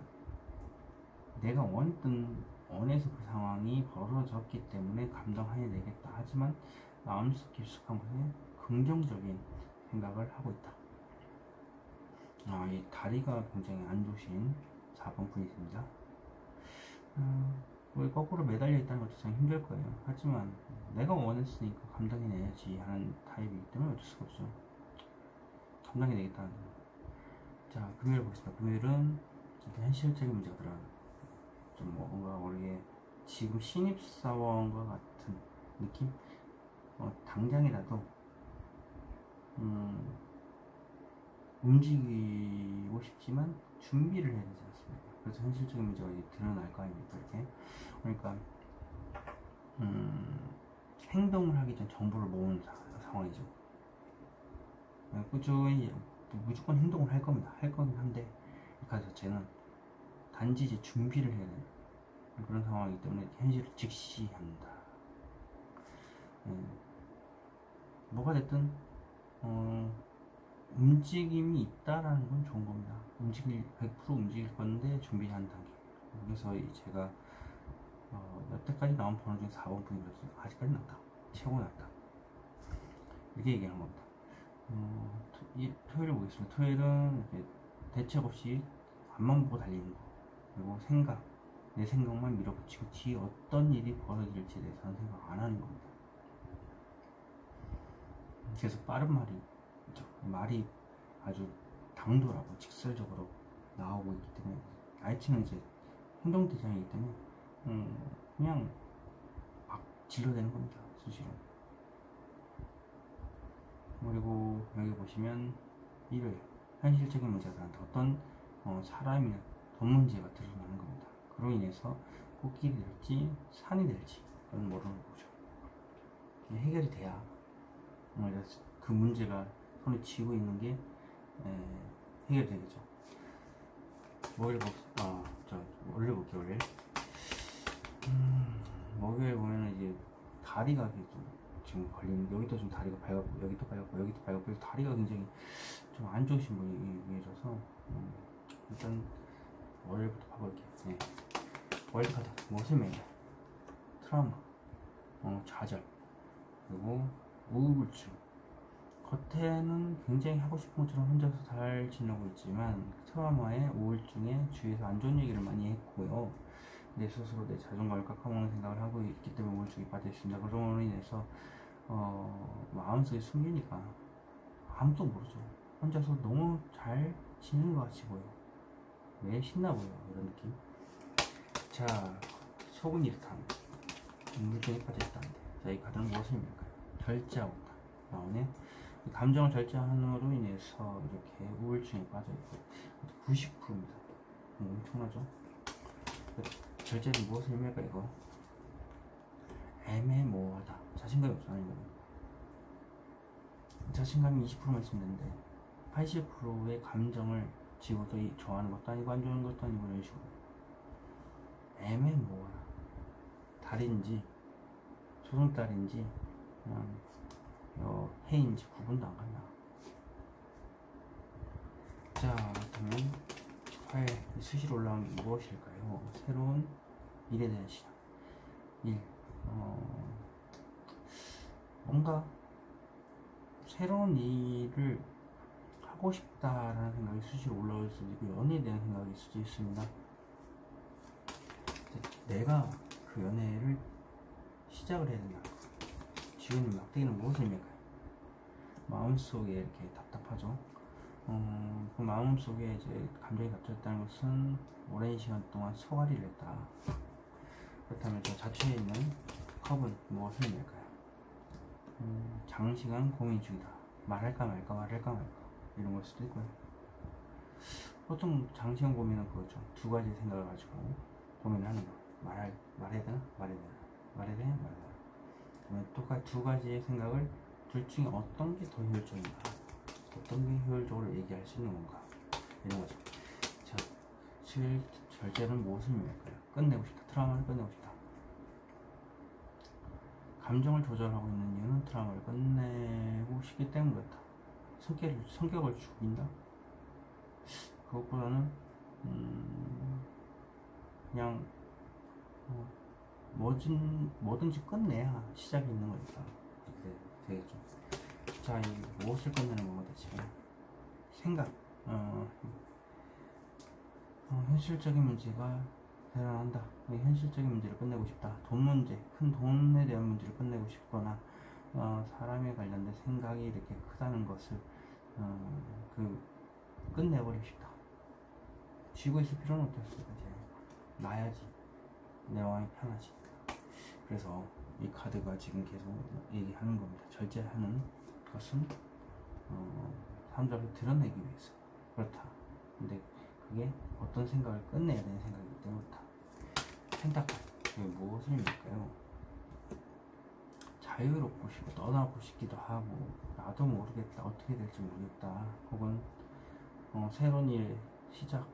Speaker 1: 내가 원해서 그 상황이 벌어졌기 때문에 감당해내겠다. 하지만 마음속 깊숙한 곳에 긍정적인 생각을 하고 있다. 이 다리가 굉장히 안 좋으신 4번 분이십니다. 거꾸로 매달려 있다는 것도 참 힘들 거예요. 하지만 내가 원했으니까 감당해내야지 하는 타입이기 때문에 어쩔 수가 없죠. 감당해내겠다는 거예요. 자, 금요일 보겠습니다. 금요일은 현실적인 문제가 들어가는, 좀 뭔가 모르게 지금 신입사원과 같은 느낌? 당장이라도 움직이고 싶지만 준비를 해야 되지 않습니까? 그래서 현실적인 문제가 이제 드러날 거 아닙니까? 이렇게. 그러니까 행동을 하기 전 정보를 모으는 상황이죠. 꾸준히 무조건 행동을 할 겁니다. 할 거긴 한데 그 자체는 단지 이제 준비를 해야 되는 그런 상황이기 때문에 현실을 직시한다. 뭐가 됐든 움직임이 있다라는 건 좋은 겁니다. 100% 움직일 건데 준비하는 단계. 그래서 제가 여태까지 나온 번호 중에 4번 분이 그랬어요. 아직까지 낫다. 최고 낫다. 이렇게 얘기하는 겁니다. 토요일 보겠습니다. 토요일은 대책 없이 앞만 보고 달리는 거, 그리고 내 생각만 밀어붙이고 뒤에 어떤 일이 벌어질지에 대해서는 생각 안 하는 겁니다. 그래서 빠른 말이 아주 당돌하고 직설적으로 나오고 있기 때문에 아이치는 이제 행동대장이기 때문에 그냥 막 질러대는 겁니다. 수시로. 그리고 여기 보시면 일요일 현실적인 문제들한테 어떤 사람이나 돈 문제가 드러나는 겁니다. 그로 인해서 꽃길이 될지 산이 될지 그건 모르는 거죠. 해결이 돼야 그 문제가 손에 쥐고 있는 게 해결되겠죠. 월요일 볼게요. 월요일. 목요일 보면은 이제 다리가 좀 지금 걸리는, 여기도 좀 다리가 밝았고 여기도 밝았고 여기도 밝았고 그래서 다리가 굉장히 좀 안 좋으신 분이라서 일단 월요일부터 봐볼게요. 월드카드 무엇을 매일 트라우마, 좌절, 그리고 우울증. 겉에는 굉장히 하고 싶은 것처럼 혼자서 잘 지내고 있지만 트라우마에 우울증에 주위에서 안 좋은 얘기를 많이 했고요. 내 스스로 내 자존감을 깎아먹는 생각을 하고 있기 때문에 우울증이 빠져 있습니다. 그로 인해서 마음속에 숨기니까 아무도 모르죠. 혼자서 너무 잘 지내는 것 같이 보여. 매일 신나 보여. 이런 느낌. 자, 속은 이렇다. 우울증에 빠져있다는데. 자, 이 카드는 무엇을 의미할까요? 절제하고 있다. 나오네. 감정을 절제함으로 인해서 이렇게 우울증에 빠져있고 90%입니다. 엄청나죠? 절제는 무엇을 의미할까 이거? 애매모호하다. 자신감이 없어. 아니면 자신감이 20%만 있으면 되는데 80%의 감정을 지고도 좋아하는 것도 아니고 안 좋아하는 것도 아니고 이런 식으로 애매모호하다. 달인지 소송달인지 그냥 해인지 구분도 안 간다. 자, 그러면 화에 수시로 올라온 게 무엇일까요? 새로운 일에 대한 시작. 일. 뭔가 새로운 일을 하고 싶다라는 생각이 수시로 올라올 수도 있고 연애에 대한 생각이 있을 수도 있습니다. 내가 그 연애를 시작을 해야 된다. 지금 막대기는 무엇을 의미할까요? 마음속에 이렇게 답답하죠. 그 마음속에 이제 감정이 갇혀있다는 것은 오랜 시간 동안 소화리를 했다. 그렇다면 저 자체에 있는 컵은 무엇을 의미할까요? 장시간 고민 중이다. 말할까 말까 이런 걸 수도 있고요. 보통 장시간 고민은 그거죠. 두 가지 생각을 가지고 고민을 하는 거. 말해야 되나? 말해야 되나? 그러면 두 가지의 생각을 둘 중에 어떤 게 더 효율적인가? 어떤 게 효율적으로 얘기할 수 있는 건가? 이런 거죠. 자, 절제는 무엇을 의미할까요? 끝내고 싶다. 트라우마를 끝내고 싶다. 감정을 조절하고 있는 이유는 트라우마를 끝내고 싶기 때문 그렇다. 성격을 죽인다? 그것보다는 그냥 뭐든지 끝내야 시작이 있는 거니까 이렇게 되겠죠. 자, 이 무엇을 끝내는 건가 대체? 생각. 현실적인 문제가 대단한다. 현실적인 문제를 끝내고 싶다. 돈 문제, 큰 돈에 대한 문제를 끝내고 싶거나 사람에 관련된 생각이 이렇게 크다는 것을 끝내버리고 싶다. 쉬고 있을 필요는 없겠어. 이제 나야지. 내 마음이 편하지. 그래서 이 카드가 지금 계속 얘기하는 겁니다. 절제하는 것은 사람들에게 드러내기 위해서 그렇다. 근데 그게 어떤 생각을 끝내야 되는 생각이기 때문에 그렇다. 펜타클, 그게 무엇을 의미할까요? 자유롭고 싶고 떠나고 싶기도 하고 나도 모르겠다. 어떻게 될지 모르겠다. 혹은 새로운 일 시작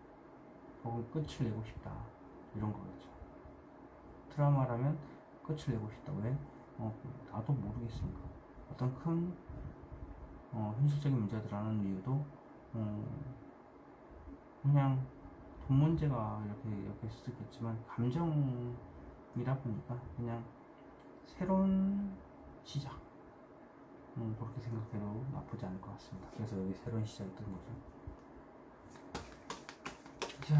Speaker 1: 혹은 끝을 내고 싶다. 이런 거겠죠. 트라우마라면 끝을 내고 싶다. 왜? 나도 모르겠으니까. 어떤 큰 현실적인 문제들하는 이유도 그냥 돈 문제가 이렇게 엮일 수도 있겠지만 감정이다 보니까 그냥 새로운 시작 그렇게 생각해도 나쁘지 않을 것 같습니다. 그래서 여기 새로운 시작이 뜬 거죠. 자,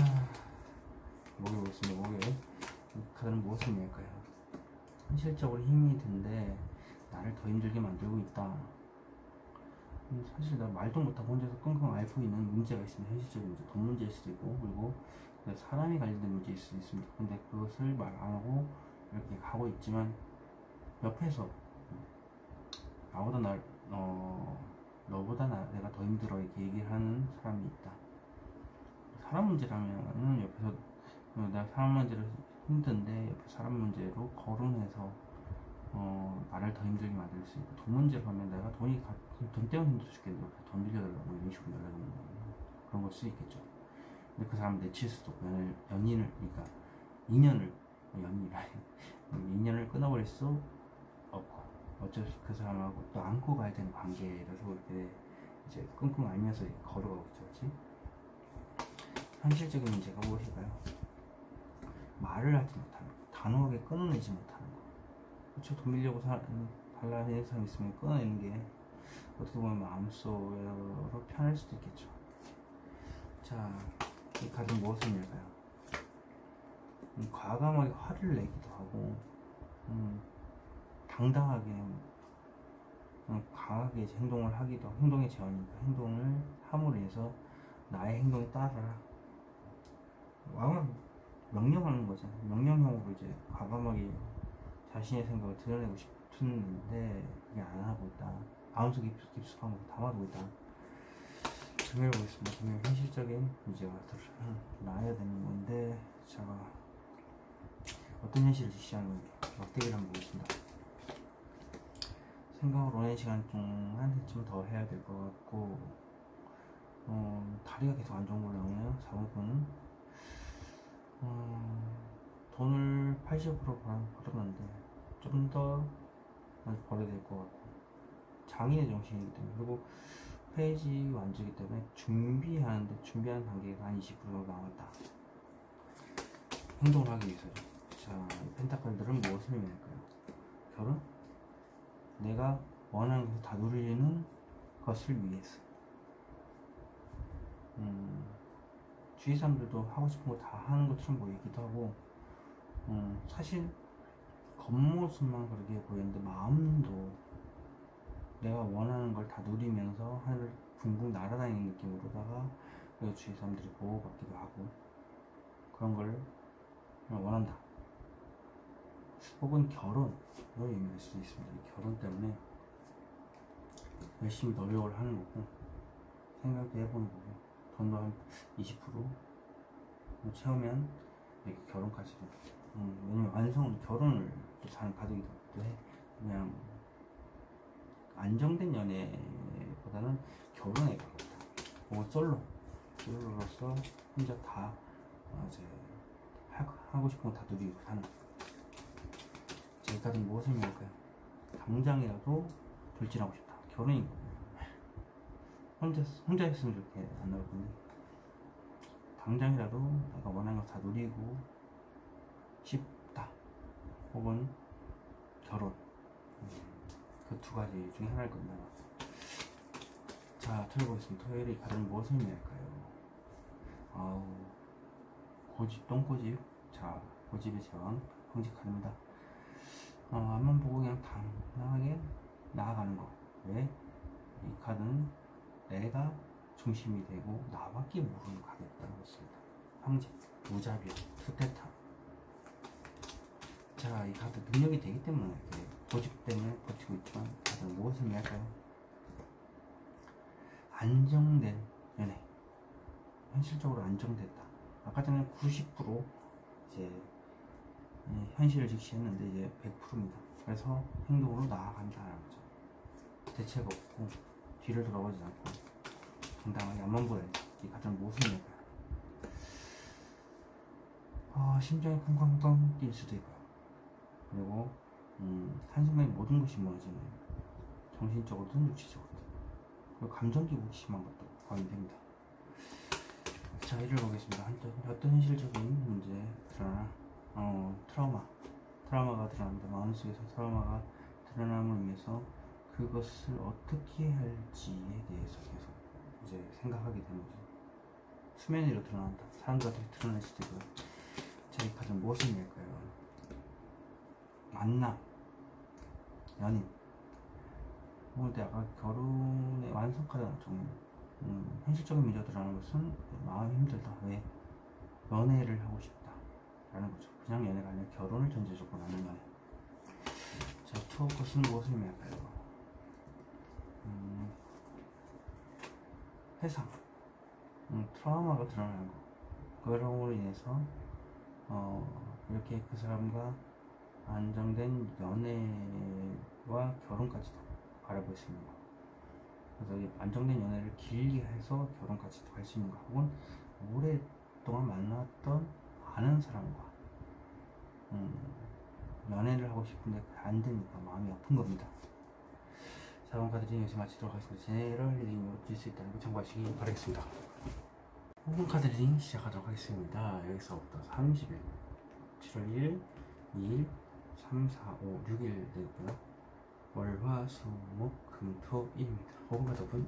Speaker 1: 목에 보겠습니다. 목에 이 카드는 무엇을 의미할까요? 현실적으로 힘이 든데 나를 더 힘들게 만들고 있다. 사실 나 말도 못하고 혼자서 끙끙 앓고 있는 문제가 있습니다. 현실적인 문제, 돈 문제일 수도 있고, 그리고 사람이 관련된 문제일 수도 있습니다. 근데 그것을 말 안 하고 이렇게 가고 있지만 옆에서 너보다 내가 더 힘들어 이렇게 얘기를 하는 사람이 있다. 사람 문제라면 옆에서 내가 사람 문제를 힘든데 옆에 사람 문제로 거론해서 나를 더 힘들게 만들 수 있고, 돈 문제로 하면 내가 돈 때문에 힘들어 죽겠는데 돈 빌려달라고 이런 식으로 연락하는 그런 걸 수 있겠죠. 근데 그 사람 내칠 수도 없고 연인을 그러니까 인연을 끊어버릴 수 없고 어쩔 수 그 사람하고 또 안고 가야 되는 관계라서 이렇게 이제 끙끙 앓면서 걸어가고 있죠. 그렇지? 현실적인 문제가 무엇일까요? 말을 하지 못하는 거, 단호하게 끊어내지 못하는 거. 그렇죠? 돈 빌려고 달라는 사람 있으면 끊어내는 게 어떻게 보면 마음속으로 편할 수도 있겠죠. 자, 이 카드는 무엇을 의미할까요? 과감하게 화를 내기도 하고 당당하게 강하게 행동을 하기도 하고, 행동의 제한이니까 행동을 함으로 해서 나의 행동에 따라라. 왕은 명령하는 거잖아요. 명령형으로 이제 과감하게 자신의 생각을 드러내고 싶은데 그게 안 하고 있다. 마음속에 깊숙한 걸 담아두고 있다. 금요일 보겠습니다. 금요일 현실적인 문제가 나와야 되는 건데 제가 어떤 현실을 직시하는 건지 막대기를 한번 보겠습니다. 생각을 오랜 시간 동안 한 대쯤 더 해야 될 것 같고 다리가 계속 안 좋은 걸로 나오네요. 4번은 돈을 80% 벌었는데 좀 더 벌어야 될 것 같고 장인의 정신이기 때문에 그리고 페이지 완주이기 때문에 준비하는 단계가 한 20% 정도 남았다. 행동을 하기 위해서죠. 자, 펜타클들은 무엇을 의미할까요? 결혼? 내가 원하는 것을 다 누리는 것을 위해서. 주위 사람들도 하고 싶은 거 다 하는 것처럼 보이기도 하고, 사실 겉모습만 그렇게 보이는데 마음도 내가 원하는 걸 다 누리면서 하늘을 붕붕 날아다니는 느낌으로다가 주위 사람들이 보호받기도 하고 그런 걸 원한다. 혹은 결혼을 의미할 수도 있습니다. 결혼 때문에 열심히 노력을 하는 거고 생각도 해보는 거고 돈도 한 20% 채우면 이렇게 결혼까지도 왜냐면 완성은 결혼을 사는 가족이기도 해. 그냥 안정된 연애보다는 결혼에 가깝다. 뭐 솔로로서 혼자 다 이제 하고 싶은 거 다 누리고 사는. 제가 무엇을 의미할까요? 당장이라도 돌진하고 싶다. 결혼이고 혼자 했으면 이렇게 안 나올 건데 당장이라도 내가 원하는 거 다 누리고 싶다. 혹은 결혼. 그 두 가지 중에 하나일 겁니다. 자, 들어보겠습니다. 토요일이 가장 무엇을 의미할까요? 똥꼬집. 자, 고집의 제왕, 황제 카드입니다. 앞만 보고 그냥 당당하게 나아가는 거. 왜? 이 카드는 내가 중심이 되고 나밖에 모르는 카드였다는 것입니다. 황제, 무자비, 투테타. 자, 이 카드 능력이 되기 때문에 이렇게 고집 때문에 버티고 있지만 다들 무엇을 의미할까요? 안정된 연애. 현실적으로 안정됐다. 아까 전에 90% 이제 현실을 직시했는데 이제 100%입니다. 그래서 행동으로 나아간다는 거죠. 대책 없고 뒤를 돌아보지 않고 당당하게 앞만 보여야 돼. 이 가장 무엇을 의미할까요? 심장이 쿵쾅쿵쾅 뛸 수도 있고요. 그리고 한순간에 모든 것이 무너지는 정신적으로든 육체적으로든 그리고 감정 기복이 심한 것도 포함됩니다. 자, 이를 보겠습니다. 어떤 현실적인 문제 드러나 트라우마가 드러난다. 마음속에서 트라우마가 드러남을 위해서 그것을 어떻게 할지에 대해서 계속 이제 생각하게 되는 거죠. 수면 위로 드러난다. 사람들한테 드러날 수도 있고요. 자, 이 카드는 무엇을 의미할까요? 만남, 연인. 근데 아까 결혼의 완성 카드가 좀 현실적인 문제가 드러나는 것은 마음이 힘들다. 왜? 연애를 하고 싶다 라는 거죠. 그냥 연애가 아니라 결혼을 전제적으로 하는 연애. 자, 투어컷은 무엇을 의미할까요? 회상, 트라우마가 드러나는 거. 그럼으로 인해서 이렇게 그 사람과 안정된 연애와 결혼까지도 바라볼 수 있는 거. 그래서 이 안정된 연애를 길게 해서 결혼까지도 할 수 있는 거. 혹은 오랫동안 만났던 아는 사람과 연애를 하고 싶은데 안 되니까 마음이 아픈 겁니다. 자, 이번 카드 리딩 여기서 마치도록 하겠습니다. 제너럴 리딩으로 줄 수 있다는 거 참고하시기 바라겠습니다. 5분 카드 리딩 시작하도록 하겠습니다. 여기서부터 30일, 7월 1일, 2일, 3, 4, 5, 6일 되고요. 월, 화, 수, 목, 금, 토, 일입니다. 5분 카드 오픈.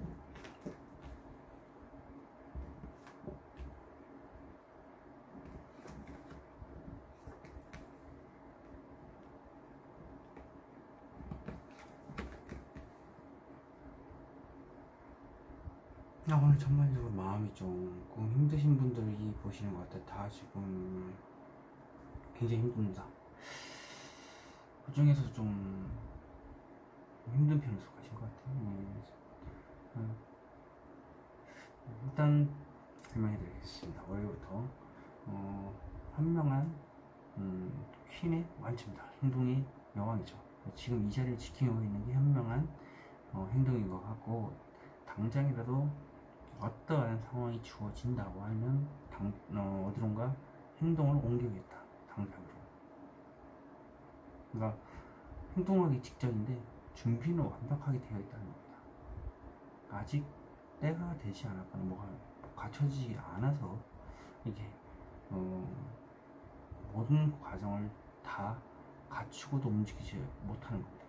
Speaker 1: 오늘 전반적으로 마음이 조금 힘드신 분들이 보시는 것 같아요. 다 지금 굉장히 힘듭니다. 그 중에서 좀 힘든 편에 속하신 것 같아요. 일단 설명해 드리겠습니다. 월요일부터 현명한 퀸의 완치입니다. 행동이 여왕이죠. 지금 이 자리를 지키고 있는 게 현명한 행동인 것 같고, 당장이라도 어떠한 상황이 주어진다고 하면 어디론가 행동을 옮기겠다. 당장으로. 그러니까 행동하기 직전인데 준비는 완벽하게 되어 있다는 겁니다. 아직 때가 되지 않았거나 뭐가 갖춰지지 않아서 이게 모든 과정을 다 갖추고도 움직이지 못하는 겁니다.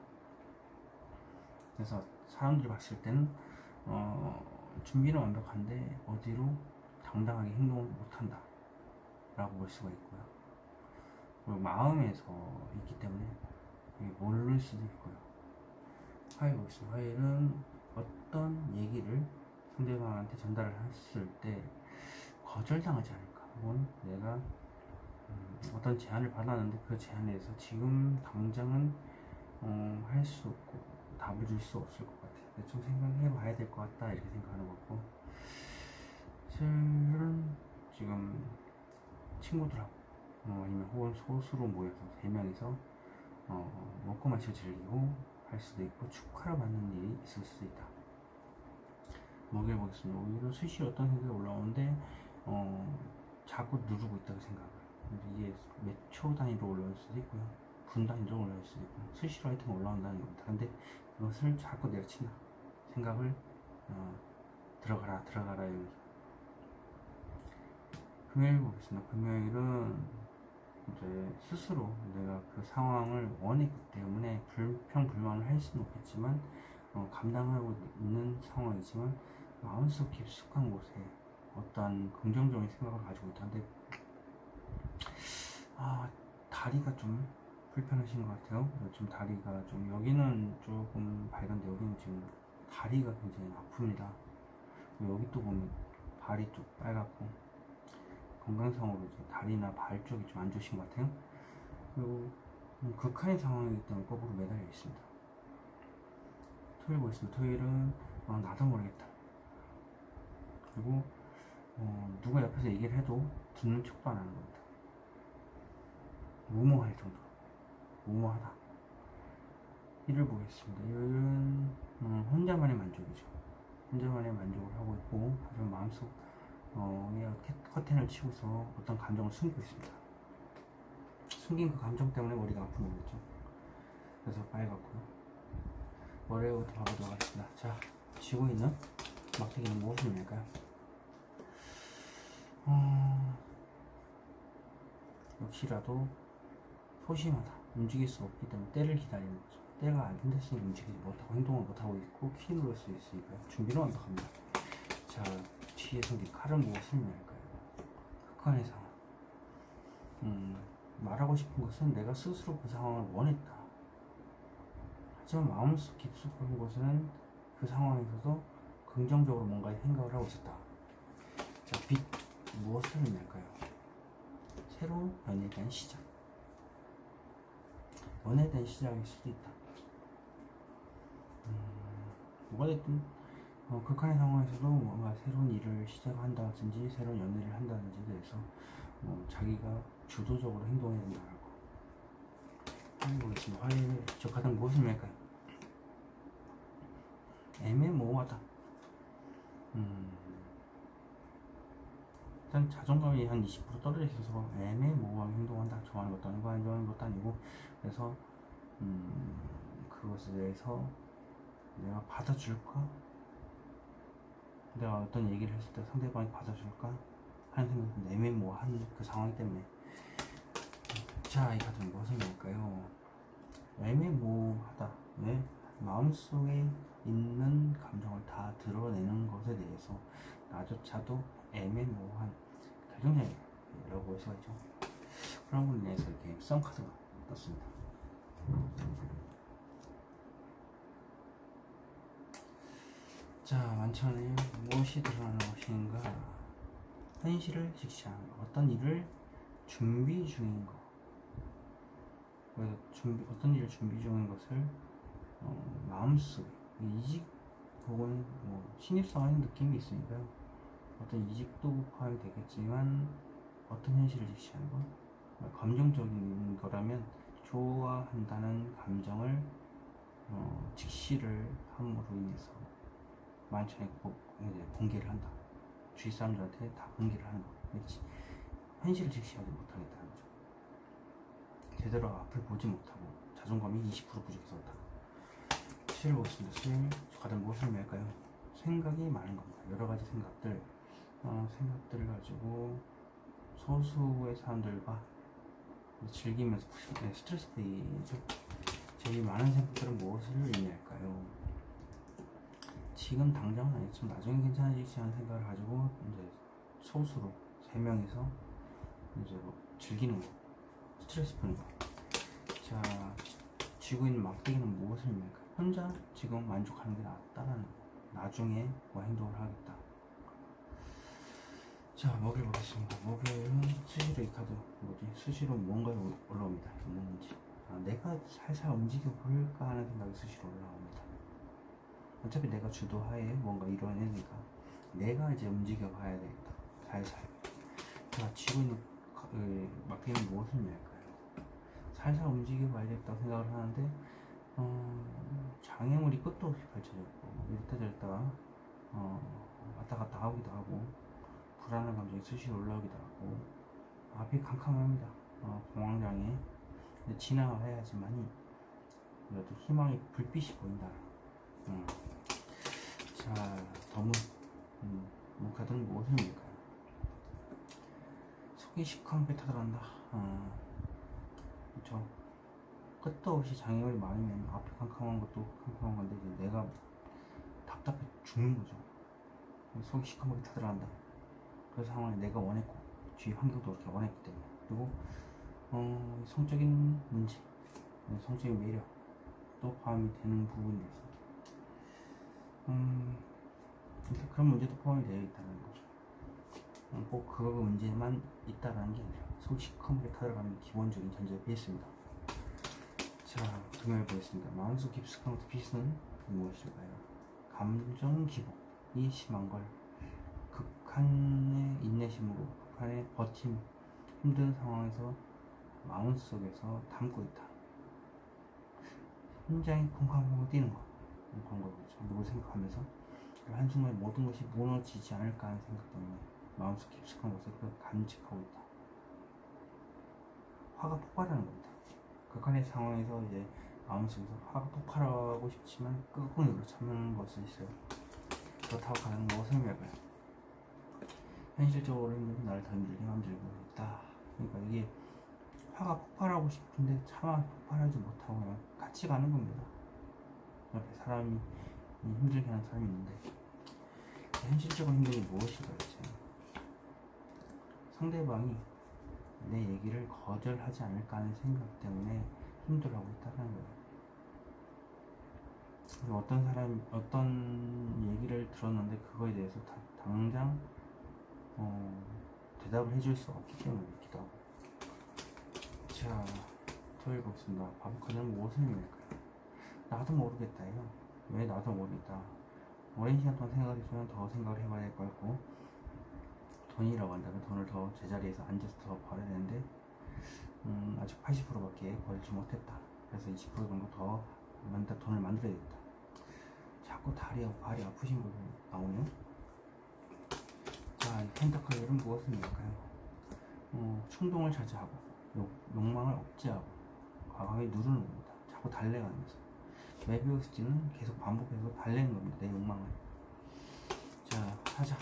Speaker 1: 그래서 사람들이 봤을 때는 준비는 완벽한데 어디로 당당하게 행동을 못한다 라고 볼 수가 있고요. 그리고 마음에서 있기 때문에 모를 수도 있고요. 화요일 보겠습니다. 화요일은 어떤 얘기를 상대방한테 전달을 했을 때 거절당하지 않을까, 혹은 내가 어떤 제안을 받았는데 그 제안에 대해서 지금 당장은 할 수 없고 답을 줄 수 없을 것 같아요. 좀 생각해 봐야 될 것 같다 이렇게 생각하는 거고, 실은 지금 친구들하고 아니면 혹은 소수로 모여서 3명이서 먹고 마시고 즐기고 할 수도 있고 축하를 받는 일이 있을 수도 있다. 목요일 보겠습니다. 오히려 수시로 어떤 생각이 올라오는데 자꾸 누르고 있다고 생각을. 이게 몇 초 단위로 올라올 수도 있고요, 분 단위로 올라올 수도 있고, 수시로 하여튼 올라온다는 겁니다. 근데 그것을 자꾸 내려친다 생각을 들어가라 이러면서. 금요일 보겠습니다. 금요일은 이제 스스로 내가 그 상황을 원했기 때문에 불평불만을 할 수는 없겠지만 감당하고 있는 상황이지만 마음속 깊숙한 곳에 어떠한 긍정적인 생각을 가지고 있다는데 다리가 좀 불편하신 것 같아요. 지금 다리가 좀, 여기는 조금 밝은데 여기는 지금 다리가 굉장히 아픕니다. 여기 또 보면 발이 좀 빨갛고 건강상으로 이제 다리나 발 쪽이 좀 안 좋으신 것 같아요. 그리고 극한의 상황이기 때문에 거꾸로 매달려 있습니다. 토요일 보겠습니다. 토요일은 나도 모르겠다. 그리고 누가 옆에서 얘기를 해도 듣는 척도 안 하는 겁니다. 무모할 정도. 무모하다. 일을 보겠습니다. 일은 혼자만의 만족이죠. 혼자만의 만족을 하고 있고, 하지만 마음속 커튼을 치고서 어떤 감정을 숨기고 있습니다. 숨긴 그 감정 때문에 머리가 아픈 거겠죠. 그래서 빨갛고요. 월요일부터 가보도록 하겠습니다. 자, 쥐고 있는 막대기는 무엇을 낼까요? 역시라도 소심하다. 움직일 수 없기 때문에 때를 기다리는 거죠. 때가 안 된다으니 움직이지 못하고 행동을 못하고 있고 퀸으로 수 있으니까요. 준비는 완벽합니다. 자, 뒤에서 이 칼은 무엇을 낼까요? 극한의 상황. 말하고 싶은 것은 내가 스스로 그 상황을 원했다. 하지만 마음속 깊숙한 곳에는 그 상황에서도 긍정적으로 뭔가의 생각을 하고 있었다. 자, 빛. 무엇을 낼까요? 새로운 연애에 대한 시작. 연애에 대한 시작일 수도 있다. 뭐가 됐든 극한의 상황에서도 뭔가 새로운 일을 시작한다든지 새로운 연애를 한다든지 대해서 자기가 주도적으로 행동해야 된다고. 화요일 보겠습니다. 화요일 적하던 무엇을 낼까요? 애매모호하다. 일단 자존감이 한 20% 떨어져 있어서 애매모호하게 행동한다. 좋아하는 것도 아니고 안 좋아하는 것도 아니고, 그래서 그것에 대해서 내가 받아줄까? 내가 어떤 얘기를 했을 때 상대방이 받아줄까? 하는 생각은 애매모호한 그 상황 때문에. 자, 이 카드는 무엇을 낼까요? 애매모호하다. 왜? 마음속에 있는 감정을 다 드러내는 것에 대해서 나조차도 애매모호한 결정장애라고 볼 수가 있죠. 그런 부분에 대해서 이렇게 썸카드가 떴습니다. 자, 만천에 무엇이 드러나는 것인가? 현실을 직시하는 것. 어떤 일을 준비 중인 것. 그래서 어떤 일을 준비 중인 것을 마음속에 이직 혹은 뭐 신입사원의 느낌이 있으니까요. 어떤 이직도 포함이 되겠지만 어떤 현실을 직시하는 것, 감정적인 거라면 좋아한다는 감정을 직시를 함으로 인해서 만천에 공개를 한다. 주위 사람들한테 다 공개를 하는 거. 현실을 직시하지 못하겠다는 거죠. 제대로 앞을 보지 못하고 자존감이 20% 부족해서 그렇다. 수요일 보겠습니다. 수요일 과연 무엇을 할까요? 생각이 많은 겁니다. 여러 가지 생각들을 가지고 소수의 사람들과 즐기면서 스트레스 데이죠. 제일 많은 생각들은 무엇을 의미할까요? 지금 당장은 아니지만 나중에 괜찮아지지 않은 생각을 가지고 이제 소수로 3명이서 이제 뭐 즐기는 거, 스트레스 푸는 거. 자, 쥐고 있는 막대기는 무엇을 의미할까요? 혼자 지금 만족하는 게 낫다라는 거. 나중에 뭐 행동을 하겠다. 자, 목요일 보겠습니다. 목요일은 수시로 이 카드 뭐지? 수시로 뭔가 올라옵니다. 있는지. 내가 살살 움직여 볼까 하는 생각이 수시로 올라옵니다. 어차피 내가 주도하에 뭔가 이뤄내니까 내가 이제 움직여 봐야 되겠다. 살살. 자, 쥐고 있는 막대기는 무엇을 의미할까요? 살살 움직여 봐야겠다고 생각을 하는데 장애물이 끝도 없이 펼쳐졌고 이랬다 저랬다 왔다 갔다 하기도 하고 불안한 감정이 수시로 올라오기도 하고 앞이 캄캄합니다. 공황장애. 근데 지나가야지만이 그래도 희망의 불빛이 보인다. 자, 덤은 카드는 무엇을 의미할까요? 속이 시커멓게 타들어간다. 그렇죠. 끝도 없이 장애물이 많으면 앞이 캄캄한 것도 캄캄한 건데 이제 내가 답답해 죽는 거죠. 속이 시커멓게 타들어간다. 그 상황을 내가 원했고 주위 환경도 그렇게 원했기 때문에. 그리고 성적인 문제, 성적인 매력도 포함이 되는 부분이 있습니다. 그런 문제도 포함이 되어 있다는 거죠. 꼭 그 문제만 있다라는 게 아니라 속이 시커멓게 타들어가는 기본적인 전제 베이스입니다. 자, 금요일 보겠습니다. 마음속 깊숙한 빛은 무엇일까요? 감정 기복이 심한 걸 극한의 인내심으로, 극한의 버팀, 힘든 상황에서 마음속에서 담고 있다. 심장이 쿵쾅쿵 뛰는 거, 그런 거겠죠. 누굴 생각하면서 한순간에 모든 것이 무너지지 않을까 하는 생각 때문에 마음속 깊숙한 곳에 간직하고 있다. 화가 폭발하는 겁니다. 극한의 상황에서 이제 마음속에서 화가 폭발하고 싶지만 끄고 눌러 참는 것이 있어요. 그렇다고 가는 무엇을 의미할까요? 현실적으로 나를 더 힘들게 만들고 있다. 그러니까 이게 화가 폭발하고 싶은데 차마 폭발하지 못하고 그냥 같이 가는 겁니다. 옆에 사람이 힘들게 하는 사람이 있는데 현실적으로 힘든 게 무엇일까요? 상대방이 내 얘기를 거절하지 않을까 하는 생각 때문에 힘들어하고 있다는 거예요. 어떤 얘기를 들었는데 그거에 대해서 당장 대답을 해줄 수 없기 때문이기도 하고. 자, 토요일 보겠습니다. 바보카드는 무엇을 의미할까요? 나도 모르겠다예요. 왜 나도 모르겠다. 오랜 시간 동안 생각을 해주면 더 생각을 해봐야 될 것 같고, 돈이라고 한다면 돈을 더 제자리에서 앉아서 더 벌어야 되는데 아직 80%밖에 벌지 못했다. 그래서 20% 정도 더 돈을 만들어야겠다. 자꾸 발이 아프신 분이 나오네요. 자, 이 펜타클은 무엇을 의미할까요? 충동을 자제하고 욕망을 억제하고 과감히 누르는 겁니다. 자꾸 달래가면서. 메비우스지는 계속 반복해서 달래는 겁니다. 내 욕망을. 자, 하자.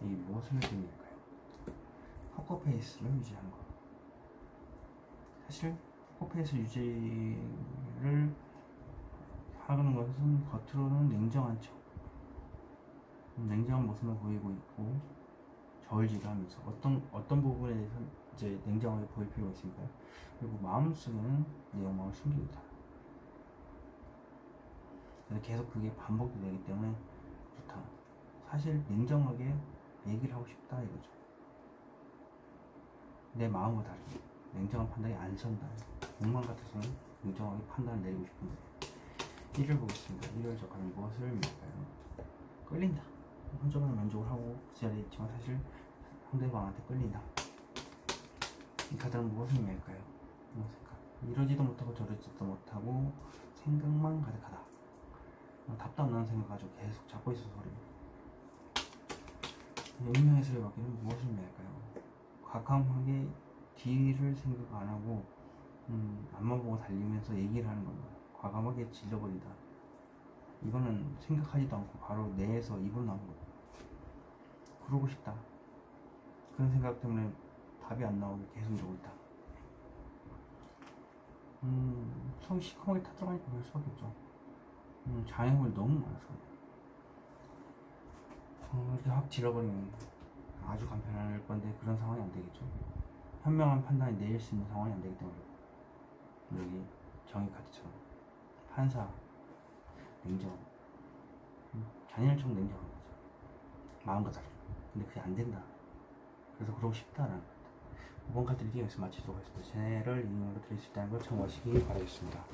Speaker 1: 이 무엇을 의미할까요? 포커페이스를 유지하는 것. 사실 포커페이스 유지를 하는 것은 겉으로는 냉정한 척, 냉정한 모습을 보이고 있고 저울질을 하면서 어떤 부분에 대해서 이제 냉정하게 보일 필요가 있으니까요. 그리고 마음속에는 내 욕망을 숨기고 있다. 그래서 계속 그게 반복이 되기 때문에 좋다. 사실 냉정하게 얘기를 하고 싶다 이거죠. 내 마음과 다르게 냉정한 판단이 안 선다. 목만 같아서는 냉정하게 판단을 내리고 싶은데 1을 보겠습니다. 1을 적하면 무엇을 의미할까요? 끌린다. 한쪽은 만족을 하고 그 자리에 있지만 사실 상대방한테 끌린다. 이 카드는 무엇을 의미할까요? 이러지도 못하고 저러지도 못하고 생각만 가득하다. 답도 안 나는 생각 가지고 계속 잡고 있어서 그래요. 운명의 수레바퀴는 무엇을 의미할까요? 과감하게 뒤를 생각 안 하고 앞만 보고 달리면서 얘기를 하는 겁니다. 과감하게 질러버린다. 이거는 생각하지도 않고 바로 뇌에서 입으로 나온 거예요. 그러고 싶다. 그런 생각 때문에 답이 안 나오고 계속 이러고 있다. 속이 시커멓게 타들어가니까 그럴 수밖에 없죠. 장애물이 너무 많아서 이렇게 확 질러버리면 아주 간편할 건데 그런 상황이 안 되겠죠. 현명한 판단이 내릴 수 있는 상황이 안 되기 때문에 여기 정의 카드처럼 판사 냉정, 잔인처럼 냉정한 거죠. 마음과 다르죠. 근데 그게 안 된다. 그래서 그러고 싶다라는 겁니다. 5번 카드 리딩 여기서 마치도록 하겠습니다. 채널을 이용으로 드릴 수 있다는 걸 참고하시기 바라겠습니다.